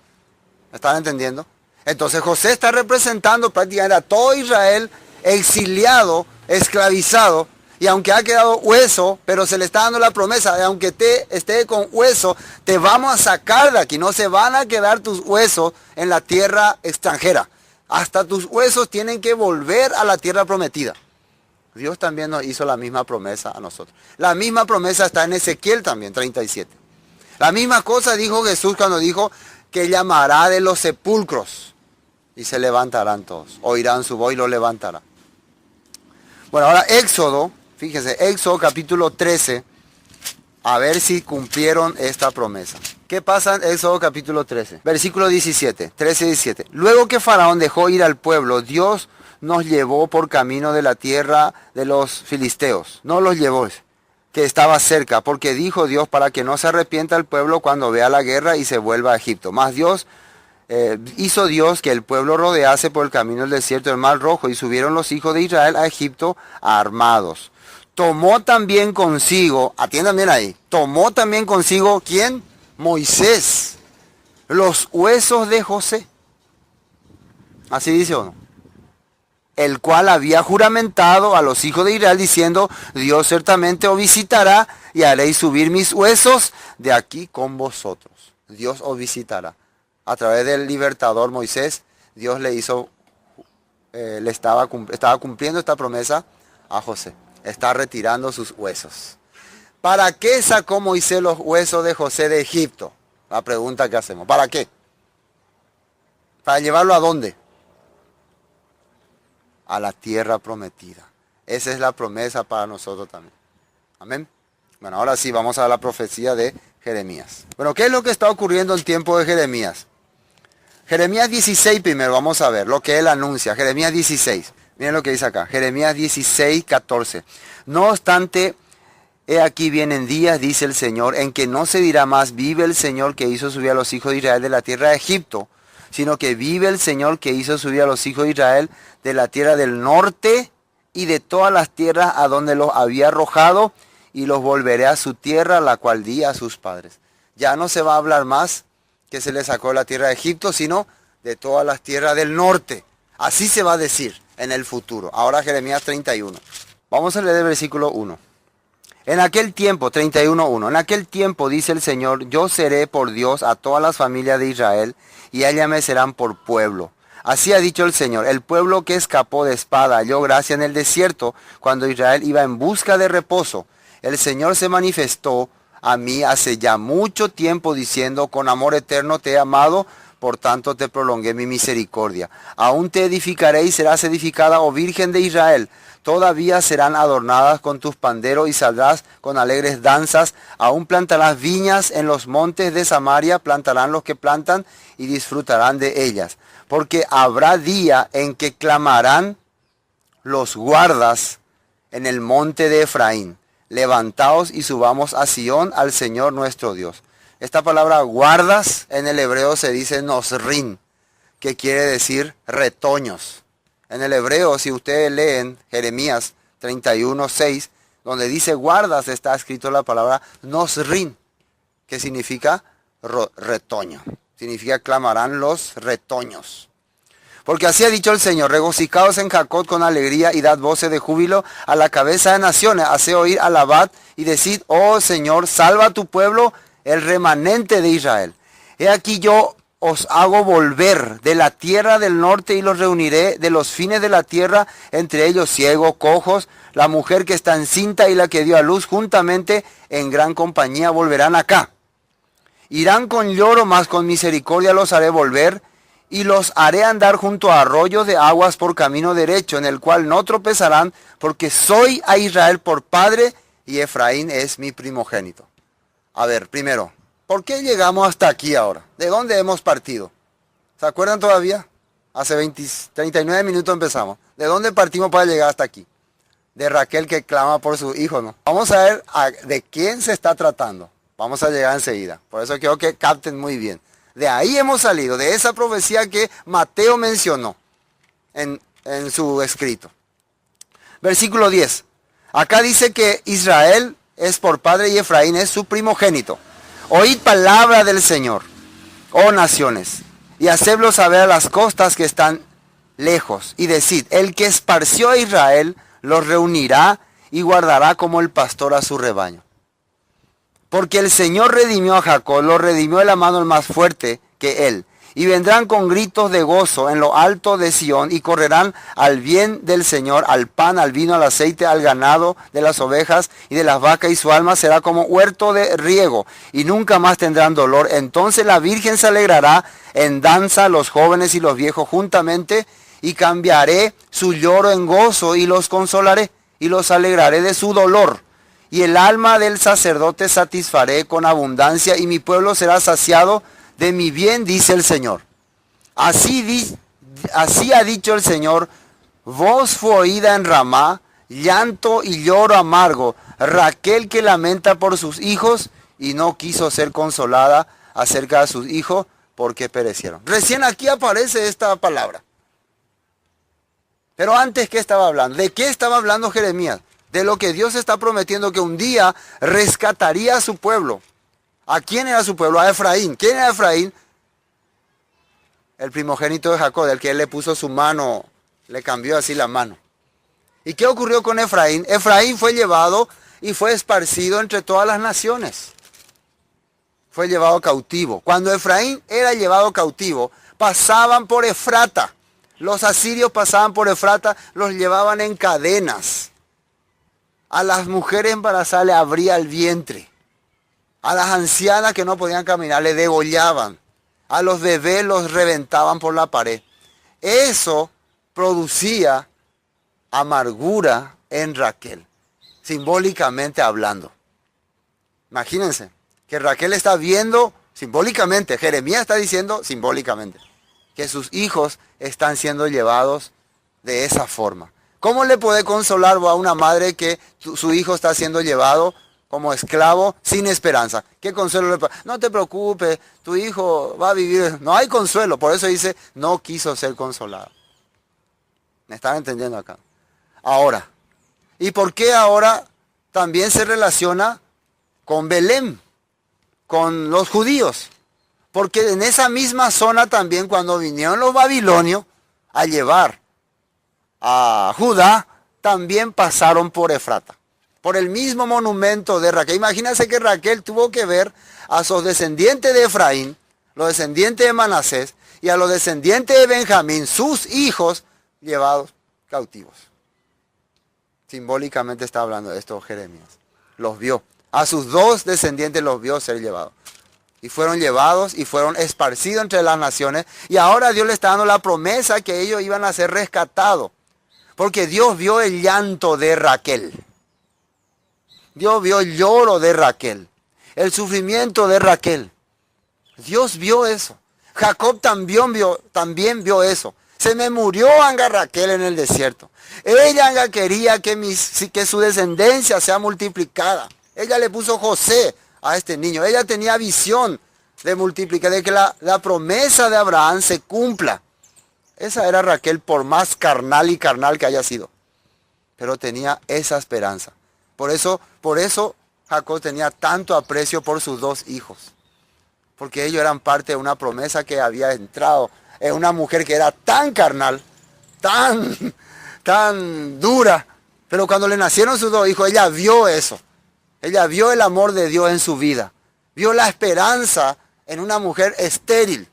A: ¿Me están entendiendo? Entonces José está representando prácticamente a todo Israel exiliado, esclavizado. Y aunque ha quedado hueso, pero se le está dando la promesa de aunque esté con hueso, te vamos a sacar de aquí. No se van a quedar tus huesos en la tierra extranjera. Hasta tus huesos tienen que volver a la tierra prometida. Dios también nos hizo la misma promesa a nosotros. La misma promesa está en Ezequiel también, 37. La misma cosa dijo Jesús cuando dijo que llamará de los sepulcros y se levantarán todos. Oirán su voz y lo levantará. Bueno, ahora Éxodo. Fíjense, Éxodo capítulo 13, a ver si cumplieron esta promesa. ¿Qué pasa en Éxodo capítulo 13? Versículo 17, 13 y 17. Luego que Faraón dejó ir al pueblo, Dios nos llevó por camino de la tierra de los filisteos. No los llevó, que estaba cerca, porque dijo Dios para que no se arrepienta el pueblo cuando vea la guerra y se vuelva a Egipto. Mas Dios hizo Dios que el pueblo rodease por el camino del desierto del Mar Rojo, y subieron los hijos de Israel a Egipto armados. Tomó también consigo, atiendan bien ahí, tomó también consigo, ¿quién? Moisés, los huesos de José. Así dice o no. El cual había juramentado a los hijos de Israel diciendo, Dios ciertamente os visitará y haréis subir mis huesos de aquí con vosotros. Dios os visitará. A través del libertador Moisés, Dios le hizo, estaba cumpliendo esta promesa a José. Está retirando sus huesos. ¿Para qué sacó Moisés los huesos de José de Egipto? La pregunta que hacemos. ¿Para qué? ¿Para llevarlo a dónde? A la tierra prometida. Esa es la promesa para nosotros también. Amén. Bueno, ahora sí, vamos a la profecía de Jeremías. Bueno, ¿qué es lo que está ocurriendo en el tiempo de Jeremías? Jeremías 16 primero, vamos a ver lo que él anuncia. Jeremías 16. Miren lo que dice acá. Jeremías 16, 14. No obstante, he aquí vienen días, dice el Señor, en que no se dirá más, vive el Señor que hizo subir a los hijos de Israel de la tierra de Egipto, sino que vive el Señor que hizo subir a los hijos de Israel de la tierra del norte y de todas las tierras a donde los había arrojado, y los volveré a su tierra, la cual di a sus padres. Ya no se va a hablar más que se les sacó de la tierra de Egipto, sino de todas las tierras del norte. Así se va a decir en el futuro. Ahora Jeremías 31. Vamos a leer el versículo 1. En aquel tiempo, 31:1, en aquel tiempo, dice el Señor, yo seré por Dios a todas las familias de Israel, y ellas me serán por pueblo. Así ha dicho el Señor, el pueblo que escapó de espada halló gracia en el desierto, cuando Israel iba en busca de reposo. El Señor se manifestó a mí hace ya mucho tiempo, diciendo, con amor eterno te he amado, por tanto te prolongué mi misericordia. Aún te edificaré y serás edificada, oh Virgen de Israel. Todavía serán adornadas con tus panderos y saldrás con alegres danzas. Aún plantarás viñas en los montes de Samaria, plantarán los que plantan y disfrutarán de ellas. Porque habrá día en que clamarán los guardas en el monte de Efraín. Levantaos y subamos a Sión al Señor nuestro Dios. Esta palabra guardas en el hebreo se dice nosrin, que quiere decir retoños. En el hebreo, si ustedes leen Jeremías 31:6, donde dice guardas, está escrito la palabra nosrin, que significa retoño. Significa clamarán los retoños. Porque así ha dicho el Señor, regocijaos en Jacob con alegría y dad voces de júbilo a la cabeza de naciones. Haced oír alabad y decid, oh Señor, salva a tu pueblo, el remanente de Israel. He aquí yo os hago volver de la tierra del norte y los reuniré de los fines de la tierra, entre ellos ciegos, cojos, la mujer que está encinta y la que dio a luz, juntamente en gran compañía volverán acá. Irán con lloro, mas con misericordia los haré volver, y los haré andar junto a arroyos de aguas por camino derecho, en el cual no tropezarán, porque soy a Israel por padre, y Efraín es mi primogénito. A ver, primero, ¿por qué llegamos hasta aquí ahora? ¿De dónde hemos partido? ¿Se acuerdan todavía? Hace 39 minutos empezamos. ¿De dónde partimos para llegar hasta aquí? De Raquel que clama por su hijo, ¿no? Vamos a ver de quién se está tratando. Vamos a llegar enseguida. Por eso quiero que capten muy bien. De ahí hemos salido, de esa profecía que Mateo mencionó en su escrito. Versículo 10. Acá dice que Israel es por padre y Efraín es su primogénito. Oíd palabra del Señor, oh naciones, y hacedlo saber a las costas que están lejos. Y decid, el que esparció a Israel los reunirá y guardará como el pastor a su rebaño. Porque el Señor redimió a Jacob, lo redimió de la mano el más fuerte que él. Y vendrán con gritos de gozo en lo alto de Sión y correrán al bien del Señor, al pan, al vino, al aceite, al ganado de las ovejas y de las vacas, y su alma será como huerto de riego y nunca más tendrán dolor. Entonces la Virgen se alegrará en danza, los jóvenes y los viejos juntamente, y cambiaré su lloro en gozo y los consolaré y los alegraré de su dolor. Y el alma del sacerdote satisfaré con abundancia, y mi pueblo será saciado de mi bien, dice el Señor. Así ha dicho el Señor, voz fue oída en Ramá, llanto y lloro amargo, Raquel que lamenta por sus hijos y no quiso ser consolada acerca de sus hijos porque perecieron. Recién aquí aparece esta palabra. Pero antes, ¿qué estaba hablando? ¿De qué estaba hablando Jeremías? De lo que Dios está prometiendo, que un día rescataría a su pueblo. ¿A quién era su pueblo? A Efraín. ¿Quién era Efraín? El primogénito de Jacob, del que él le puso su mano, le cambió así la mano. ¿Y qué ocurrió con Efraín? Efraín fue llevado y fue esparcido entre todas las naciones. Fue llevado cautivo. Cuando Efraín era llevado cautivo, pasaban por Efrata. Los asirios pasaban por Efrata, los llevaban en cadenas. A las mujeres embarazadas le abría el vientre. A las ancianas que no podían caminar le degollaban. A los bebés los reventaban por la pared. Eso producía amargura en Raquel, simbólicamente hablando. Imagínense que Raquel está viendo simbólicamente, Jeremías está diciendo simbólicamente, que sus hijos están siendo llevados de esa forma. ¿Cómo le puede consolar a una madre que su hijo está siendo llevado como esclavo sin esperanza? ¿Qué consuelo le puede? No te preocupes, tu hijo va a vivir. No hay consuelo, por eso dice, no quiso ser consolado. ¿Me están entendiendo acá? Ahora, ¿y por qué ahora también se relaciona con Belén, con los judíos? Porque en esa misma zona también, cuando vinieron los babilonios a llevar a Judá, también pasaron por Efrata, por el mismo monumento de Raquel. Imagínense que Raquel tuvo que ver a sus descendientes de Efraín, los descendientes de Manasés, y a los descendientes de Benjamín, sus hijos, llevados cautivos. Simbólicamente está hablando de esto Jeremías. Los vio. A sus dos descendientes los vio ser llevados. Y fueron llevados y fueron esparcidos entre las naciones. Y ahora Dios le está dando la promesa que ellos iban a ser rescatados. Porque Dios vio el llanto de Raquel. Dios vio el lloro de Raquel. El sufrimiento de Raquel. Dios vio eso. Jacob también vio eso. Se me murió anga Raquel en el desierto. Ella anga quería que su descendencia sea multiplicada. Ella le puso José a este niño. Ella tenía visión de multiplicar, de que la promesa de Abraham se cumpla. Esa era Raquel, por más carnal que haya sido. Pero tenía esa esperanza. Por eso Jacob tenía tanto aprecio por sus dos hijos. Porque ellos eran parte de una promesa que había entrado en una mujer que era tan carnal, tan dura. Pero cuando le nacieron sus dos hijos, ella vio eso. Ella vio el amor de Dios en su vida. Vio la esperanza en una mujer estéril.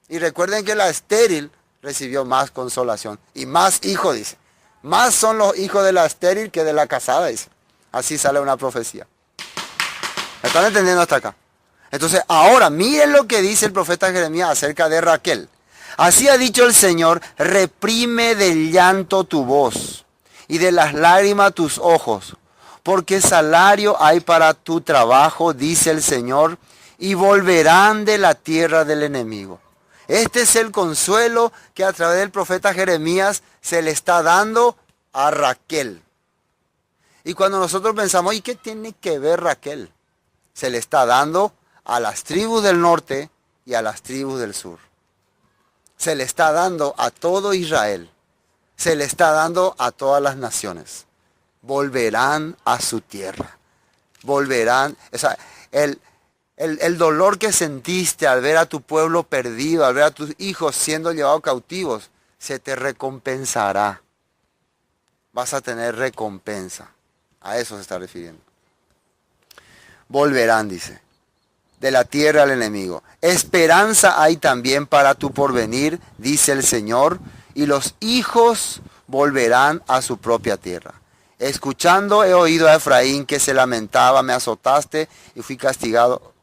A: Y recuerden que la estéril recibió más consolación. Y más hijos, dice. Más son los hijos de la estéril que de la casada, dice. Así sale una profecía. ¿Me están entendiendo hasta acá? Entonces, ahora, miren lo que dice el profeta Jeremías acerca de Raquel. Así ha dicho el Señor, reprime del llanto tu voz y de las lágrimas tus ojos, porque salario hay para tu trabajo, dice el Señor, y volverán de la tierra del enemigo. Este es el consuelo que a través del profeta Jeremías se le está dando a Raquel. Y cuando nosotros pensamos, ¿y qué tiene que ver Raquel? Se le está dando a las tribus del norte y a las tribus del sur. Se le está dando a todo Israel. Se le está dando a todas las naciones. Volverán a su tierra. Volverán. O sea, el dolor que sentiste al ver a tu pueblo perdido, al ver a tus hijos siendo llevados cautivos, se te recompensará. Vas a tener recompensa. A eso se está refiriendo. Volverán, dice, de la tierra al enemigo. Esperanza hay también para tu porvenir, dice el Señor, y los hijos volverán a su propia tierra. Escuchando he oído a Efraín que se lamentaba, me azotaste y fui castigado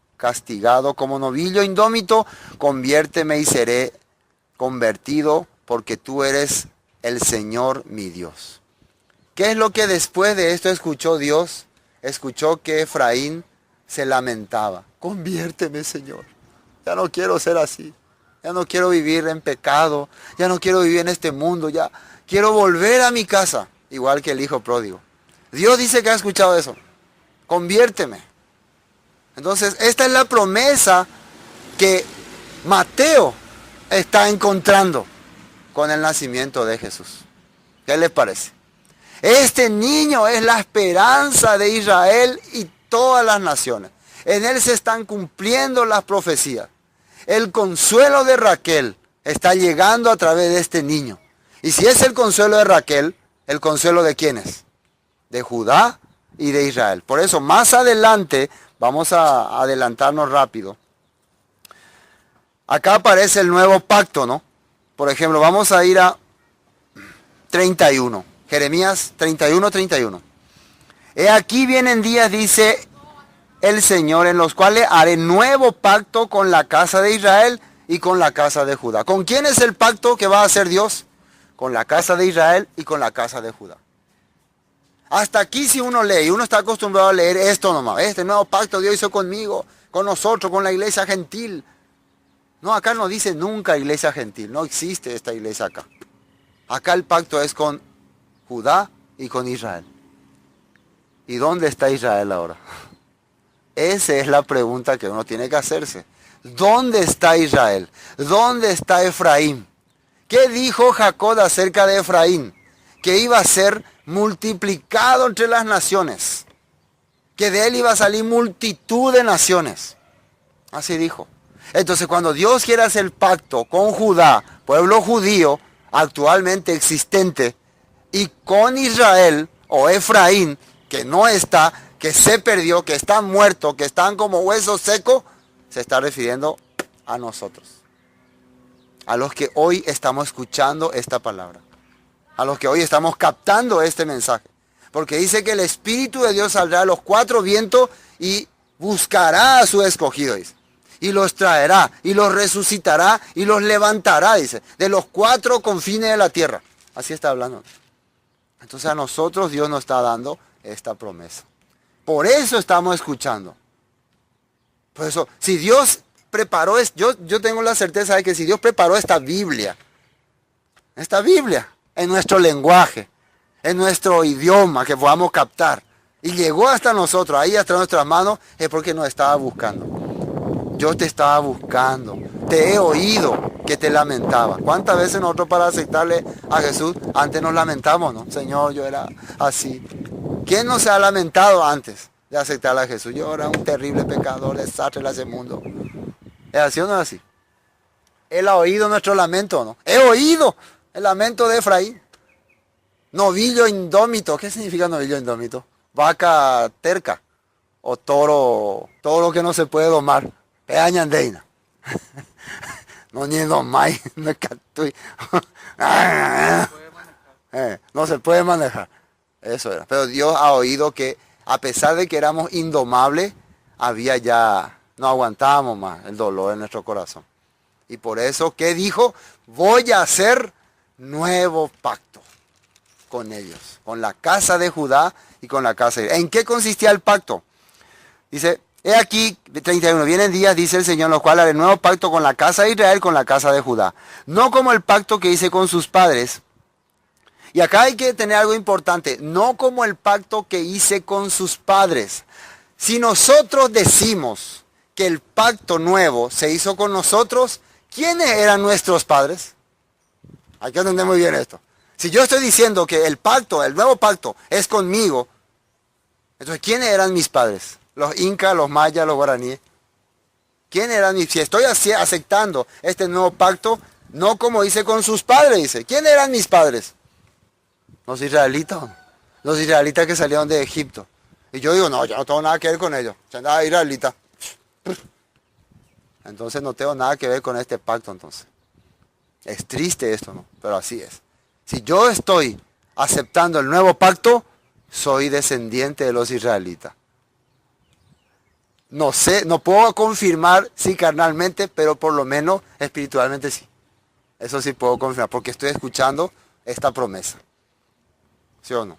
A: como novillo indómito, conviérteme y seré convertido, porque tú eres el Señor mi Dios. ¿Qué es lo que después de esto escuchó Dios? Escuchó que Efraín se lamentaba. Conviérteme, Señor. Ya no quiero ser así. Ya no quiero vivir en pecado. Ya no quiero vivir en este mundo. Ya quiero volver a mi casa. Igual que el hijo pródigo. Dios dice que ha escuchado eso. Conviérteme. Entonces, esta es la promesa que Mateo está encontrando con el nacimiento de Jesús. ¿Qué les parece? Este niño es la esperanza de Israel y todas las naciones. En él se están cumpliendo las profecías. El consuelo de Raquel está llegando a través de este niño. Y si es el consuelo de Raquel, ¿el consuelo de quién es? De Judá y de Israel. Por eso más adelante, vamos a adelantarnos rápido. Acá aparece el nuevo pacto, ¿no? Por ejemplo, vamos a ir a 31. Jeremías 31, 31. He aquí vienen días, dice el Señor, en los cuales haré nuevo pacto con la casa de Israel y con la casa de Judá. ¿Con quién es el pacto que va a hacer Dios? Con la casa de Israel y con la casa de Judá. Hasta aquí si uno lee, y uno está acostumbrado a leer esto nomás. Este nuevo pacto Dios hizo conmigo, con nosotros, con la iglesia gentil. No, acá no dice nunca iglesia gentil. No existe esta iglesia acá. Acá el pacto es con Judá y con Israel. ¿Y dónde está Israel ahora? Esa es la pregunta que uno tiene que hacerse. ¿Dónde está Israel? ¿Dónde está Efraín? ¿Qué dijo Jacob acerca de Efraín? Que iba a ser multiplicado entre las naciones. Que de él iba a salir multitud de naciones. Así dijo. Entonces cuando Dios quiere hacer pacto con Judá, pueblo judío actualmente existente, y con Israel o Efraín, que no está, que se perdió, que está muerto, que están como huesos secos, se está refiriendo a nosotros. A los que hoy estamos escuchando esta palabra. A los que hoy estamos captando este mensaje. Porque dice que el Espíritu de Dios saldrá a los cuatro vientos y buscará a su escogido, dice. Y los traerá, y los resucitará, y los levantará, dice. De los cuatro confines de la tierra. Así está hablando. Entonces a nosotros Dios nos está dando esta promesa. Por eso estamos escuchando. Por eso, si Dios preparó, yo tengo la certeza de que si Dios preparó esta Biblia en nuestro lenguaje, en nuestro idioma que podamos captar, y llegó hasta nosotros, ahí hasta nuestras manos, es porque nos estaba buscando. Yo te estaba buscando, te he oído que te lamentaba. ¿Cuántas veces nosotros para aceptarle a Jesús, antes nos lamentamos, no? Señor, yo era así. ¿Quién no se ha lamentado antes de aceptarle a Jesús? Yo era un terrible pecador, desastre en ese mundo. ¿Es así o no es así? Él ha oído nuestro lamento, ¿no? He oído el lamento de Efraín. Novillo indómito. ¿Qué significa novillo indómito? Vaca terca. O toro que no se puede domar. Peañandeina. No ni domai. No se puede manejar. Eso era. Pero Dios ha oído que a pesar de que éramos indomables, había ya, no aguantábamos más el dolor en nuestro corazón. Y por eso, ¿qué dijo? Voy a hacer nuevo pacto con ellos, con la casa de Judá y con la casa de Israel. ¿En qué consistía el pacto? Dice, he aquí, 31, vienen días, dice el Señor, los cuales haré nuevo pacto con la casa de Israel, con la casa de Judá. No como el pacto que hice con sus padres. Y acá hay que tener algo importante, no como el pacto que hice con sus padres. Si nosotros decimos que el pacto nuevo se hizo con nosotros, ¿quiénes eran nuestros padres? Hay que entender muy bien esto. Si yo estoy diciendo que el pacto, el nuevo pacto, es conmigo, entonces ¿quiénes eran mis padres? Los incas, los mayas, los guaraníes. ¿Quiénes eran mis? Si estoy aceptando este nuevo pacto, no como hice con sus padres, dice. ¿Quiénes eran mis padres? Los israelitas. Los israelitas que salieron de Egipto. Y yo digo, no, yo no tengo nada que ver con ellos. Se andaba israelita. Entonces no tengo nada que ver con este pacto entonces. Es triste esto, ¿no? Pero así es. Si yo estoy aceptando el nuevo pacto, soy descendiente de los israelitas. No sé, no puedo confirmar si carnalmente, pero por lo menos espiritualmente sí. Eso sí puedo confirmar, porque estoy escuchando esta promesa. ¿Sí o no?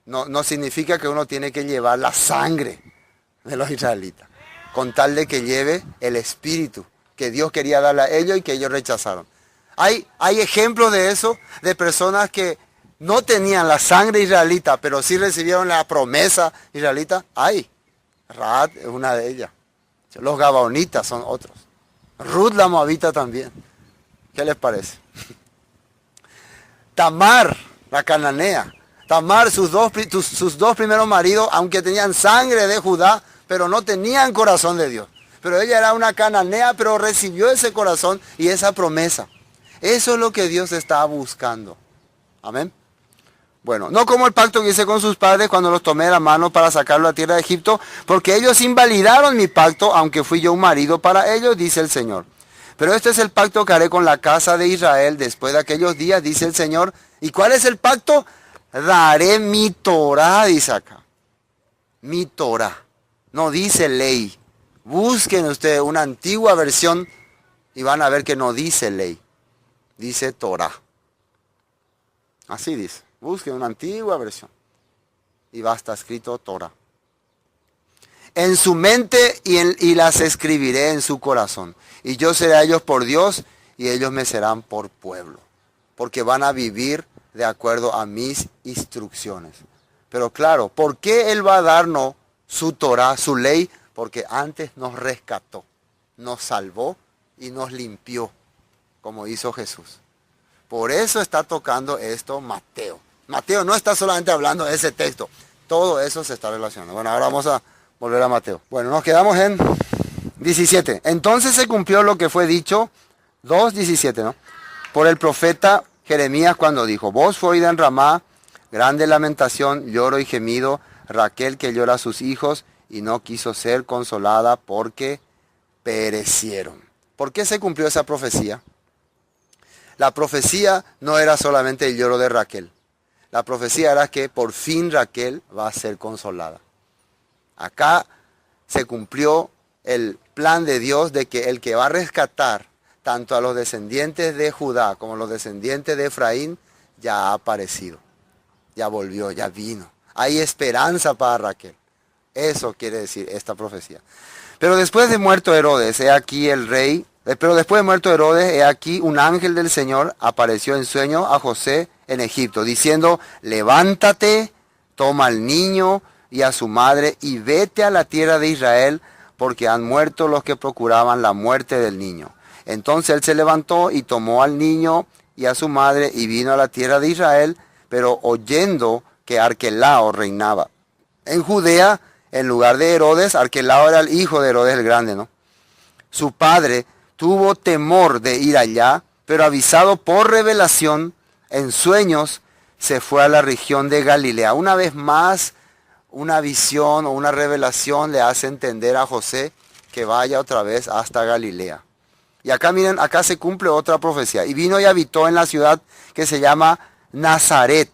A: No significa que uno tiene que llevar la sangre de los israelitas, con tal de que lleve el espíritu que Dios quería darle a ellos y que ellos rechazaron. Hay ejemplos de eso, de personas que no tenían la sangre israelita, pero sí recibieron la promesa israelita. Hay. Raad es una de ellas. Los gabaonitas son otros. Ruth la moabita también. ¿Qué les parece? Tamar, la cananea. Tamar, sus dos primeros maridos, aunque tenían sangre de Judá, pero no tenían corazón de Dios. Pero ella era una cananea, pero recibió ese corazón y esa promesa. Eso es lo que Dios estaba buscando. Amén. Bueno, no como el pacto que hice con sus padres cuando los tomé de la mano para sacarlo a tierra de Egipto, porque ellos invalidaron mi pacto, aunque fui yo un marido para ellos, dice el Señor. Pero este es el pacto que haré con la casa de Israel después de aquellos días, dice el Señor. ¿Y cuál es el pacto? Daré mi Torah, dice acá. Mi Torah. No dice ley. Busquen ustedes una antigua versión y van a ver que no dice ley. Dice Torah. Así dice. Busquen una antigua versión. Y va a estar escrito Torah. En su mente y las escribiré en su corazón. Y yo seré a ellos por Dios y ellos me serán por pueblo. Porque van a vivir de acuerdo a mis instrucciones. Pero claro, ¿por qué Él va a darnos su Torah, su ley? Porque antes nos rescató, nos salvó y nos limpió, como hizo Jesús. Por eso está tocando esto Mateo. Mateo no está solamente hablando de ese texto. Todo eso se está relacionando. Bueno, ahora vamos a volver a Mateo. Bueno, nos quedamos en 17. Entonces se cumplió lo que fue dicho, 2:17, ¿no? Por el profeta Jeremías cuando dijo, voz fue oída en Ramá, grande lamentación, lloro y gemido, Raquel que llora a sus hijos y no quiso ser consolada porque perecieron. ¿Por qué se cumplió esa profecía? La profecía no era solamente el lloro de Raquel. La profecía era que por fin Raquel va a ser consolada. Acá se cumplió el plan de Dios de que el que va a rescatar tanto a los descendientes de Judá como a los descendientes de Efraín ya ha aparecido. Ya volvió, ya vino. Hay esperanza para Raquel. Eso quiere decir esta profecía. Pero después de muerto Herodes, he aquí el rey. Pero después de muerto Herodes, he aquí un ángel del Señor apareció en sueño a José en Egipto, diciendo, levántate, toma al niño y a su madre y vete a la tierra de Israel, porque han muerto los que procuraban la muerte del niño. Entonces él se levantó y tomó al niño y a su madre y vino a la tierra de Israel, pero oyendo que Arquelao reinaba en Judea, en lugar de Herodes. Arquelao era el hijo de Herodes el Grande, ¿no? Su padre tuvo temor de ir allá, pero avisado por revelación, en sueños, se fue a la región de Galilea. Una vez más, una visión o una revelación le hace entender a José que vaya otra vez hasta Galilea. Y acá miren, acá se cumple otra profecía. Y vino y habitó en la ciudad que se llama Nazaret,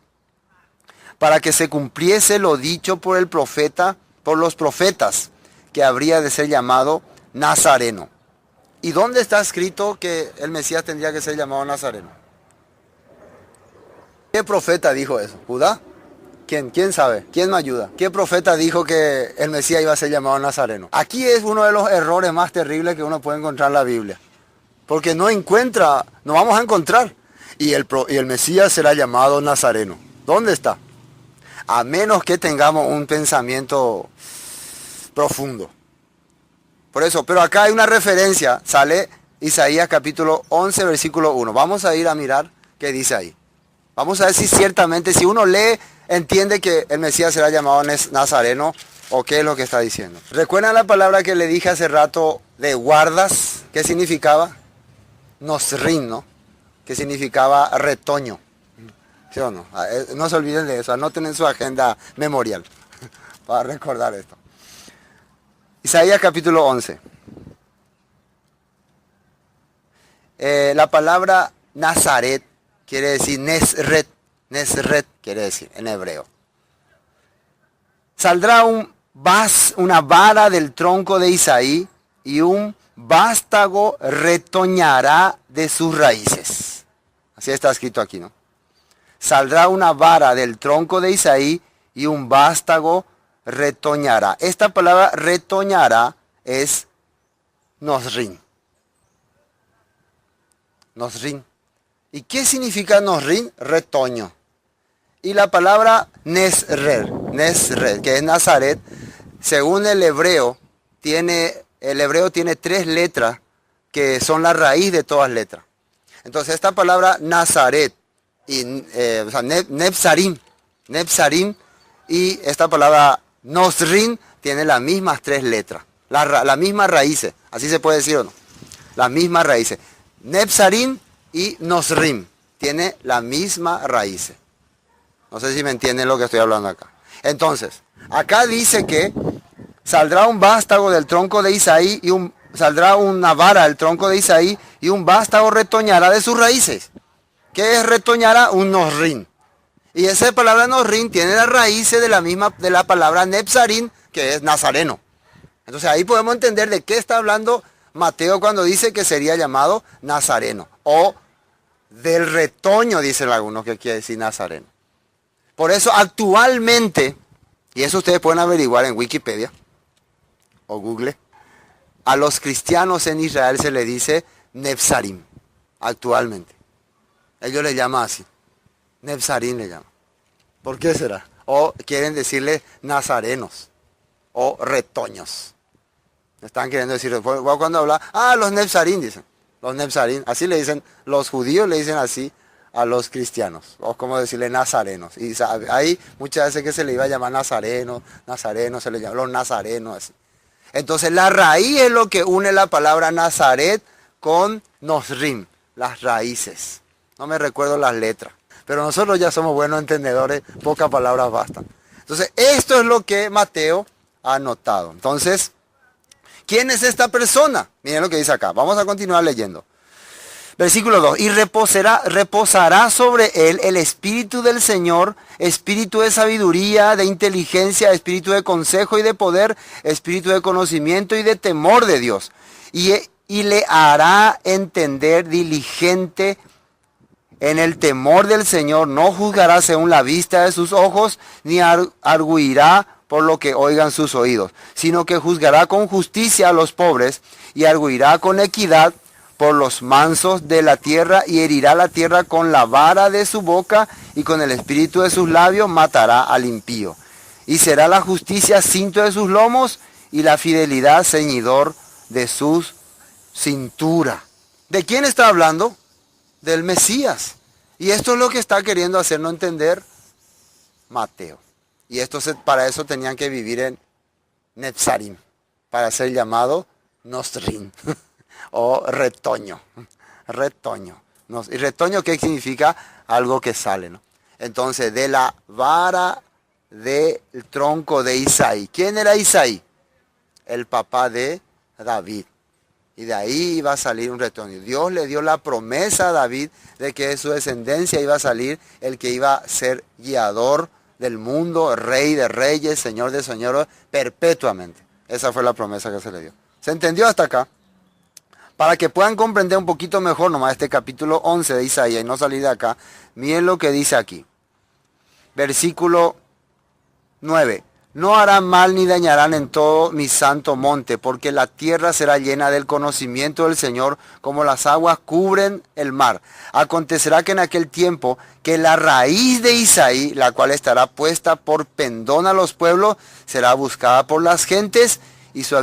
A: para que se cumpliese lo dicho por el profeta, por los profetas, que habría de ser llamado Nazareno. ¿Y dónde está escrito que el Mesías tendría que ser llamado Nazareno? ¿Qué profeta dijo eso? ¿Judá? ¿Quién sabe? ¿Quién me ayuda? ¿Qué profeta dijo que el Mesías iba a ser llamado Nazareno? Aquí es uno de los errores más terribles que uno puede encontrar en la Biblia. Porque no vamos a encontrar. Y el Mesías será llamado Nazareno. ¿Dónde está? A menos que tengamos un pensamiento profundo. Por eso, pero acá hay una referencia, sale Isaías capítulo 11, versículo 1. Vamos a ir a mirar qué dice ahí. Vamos a ver si ciertamente, si uno lee, entiende que el Mesías será llamado Nazareno o qué es lo que está diciendo. ¿Recuerdan la palabra que le dije hace rato de guardas? ¿Qué significaba? Nosrin, ¿no? Que significaba retoño. ¿Sí o no? No se olviden de eso, anoten en su agenda memorial para recordar esto. Isaías capítulo 11. La palabra Nazaret quiere decir Nesret. Nesret quiere decir en hebreo. Saldrá una vara del tronco de Isaí y un vástago retoñará de sus raíces. Así está escrito aquí, ¿no? Saldrá una vara del tronco de Isaí y un vástago retoñará. Esta palabra retoñará es nosrin. Nosrin. ¿Y qué significa nosrin? Retoño. Y la palabra nesrer, que es Nazaret, según el hebreo tiene 3 letras que son la raíz de todas letras. Entonces esta palabra Nazaret, o sea, Nebzarim, y esta palabra Nosrin tiene las mismas tres letras, las mismas raíces, así se puede decir o no, las mismas raíces. Nebzarim y Nosrim tiene la misma raíz. No sé si me entienden lo que estoy hablando acá. Entonces, acá dice que saldrá un vástago del tronco de Isaí y saldrá una vara del tronco de Isaí y un vástago retoñará de sus raíces. ¿Qué es retoñará? Un nosrin. Y esa palabra nosrin tiene las raíces de la palabra Nebzarim, que es nazareno. Entonces ahí podemos entender de qué está hablando Mateo cuando dice que sería llamado nazareno. O del retoño, dicen algunos, que quiere decir nazareno. Por eso actualmente, y eso ustedes pueden averiguar en Wikipedia o Google, a los cristianos en Israel se le dice Nebzarim, actualmente. Ellos le llaman así, Nebzarim le llaman. ¿Por qué será? O quieren decirle nazarenos o retoños. Están queriendo decir, cuando habla, los Nebzarim dicen, los Nebzarim, así le dicen, los judíos le dicen así a los cristianos, o como decirle nazarenos. Y hay muchas veces que se le iba a llamar nazareno, se le llama los nazarenos, así. Entonces la raíz es lo que une la palabra Nazaret con Nosrim, las raíces. No me recuerdo las letras, pero nosotros ya somos buenos entendedores, pocas palabras bastan. Entonces esto es lo que Mateo ha anotado. Entonces, ¿quién es esta persona? Miren lo que dice acá, vamos a continuar leyendo. Versículo 2, y reposará sobre él el Espíritu del Señor, Espíritu de sabiduría, de inteligencia, Espíritu de consejo y de poder, Espíritu de conocimiento y de temor de Dios. Y le hará entender diligente en el temor del Señor, no juzgará según la vista de sus ojos, ni arguirá por lo que oigan sus oídos, sino que juzgará con justicia a los pobres y arguirá con equidad por los mansos de la tierra, y herirá la tierra con la vara de su boca, y con el espíritu de sus labios matará al impío. Y será la justicia cinto de sus lomos, y la fidelidad ceñidor de sus cintura. ¿De quién está hablando? Del Mesías. Y esto es lo que está queriendo hacernos entender Mateo. Y para eso tenían que vivir en Nebzarim, para ser llamado Nosrim. O retoño. ¿Y retoño qué significa? Algo que sale, ¿no? Entonces, de la vara del tronco de Isaí. ¿Quién era Isaí? El papá de David. Y de ahí iba a salir un retoño. Dios le dio la promesa a David de que de su descendencia iba a salir el que iba a ser guiador del mundo, rey de reyes, señor de señores, perpetuamente. Esa fue la promesa que se le dio. ¿Se entendió hasta acá? Para que puedan comprender un poquito mejor nomás este capítulo 11 de Isaías y no salir de acá, miren lo que dice aquí. Versículo 9. No harán mal ni dañarán en todo mi santo monte, porque la tierra será llena del conocimiento del Señor, como las aguas cubren el mar. Acontecerá que en aquel tiempo, que la raíz de Isaí, la cual estará puesta por pendón a los pueblos, será buscada por las gentes, y su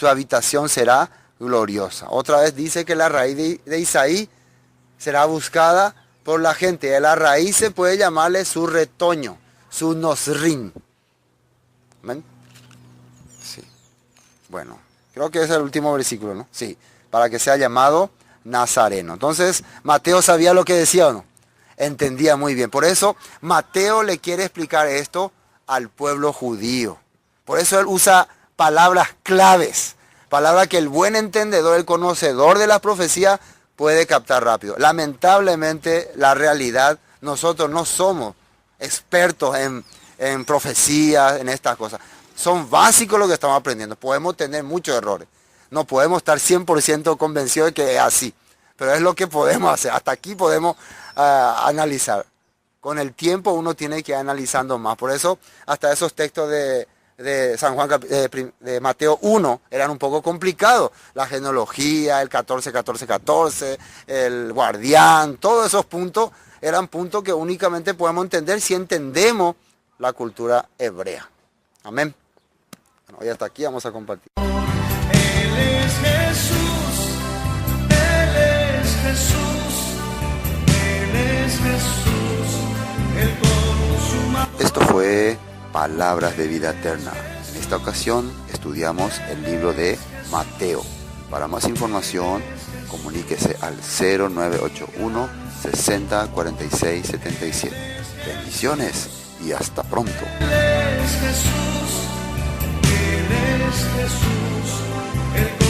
A: habitación será gloriosa. Otra vez dice que la raíz de Isaí será buscada por la gente. La raíz se puede llamarle su retoño, su nosrim. ¿Amén? Sí. Bueno, creo que es el último versículo, ¿no? Sí, para que sea llamado nazareno. Entonces, Mateo sabía lo que decía o no. Entendía muy bien. Por eso, Mateo le quiere explicar esto al pueblo judío. Por eso él usa palabras claves. Palabra que el buen entendedor, el conocedor de las profecías puede captar rápido. Lamentablemente, la realidad, nosotros no somos expertos en profecías, en estas cosas. Son básicos lo que estamos aprendiendo. Podemos tener muchos errores. No podemos estar 100% convencidos de que es así. Pero es lo que podemos hacer. Hasta aquí podemos analizar. Con el tiempo uno tiene que ir analizando más. Por eso, hasta esos textos de San Juan, de Mateo 1, eran un poco complicados. La genealogía, el 14, el guardián, todos esos puntos eran puntos que únicamente podemos entender si entendemos la cultura hebrea. Amén. Bueno, y hasta aquí vamos a compartir.
B: Él es Jesús,
A: fue Palabras de Vida Eterna. En esta ocasión estudiamos el libro de Mateo. Para más información, comuníquese al 0981 60 46 77. Bendiciones y hasta pronto.
B: Él es Jesús, Él es Jesús, el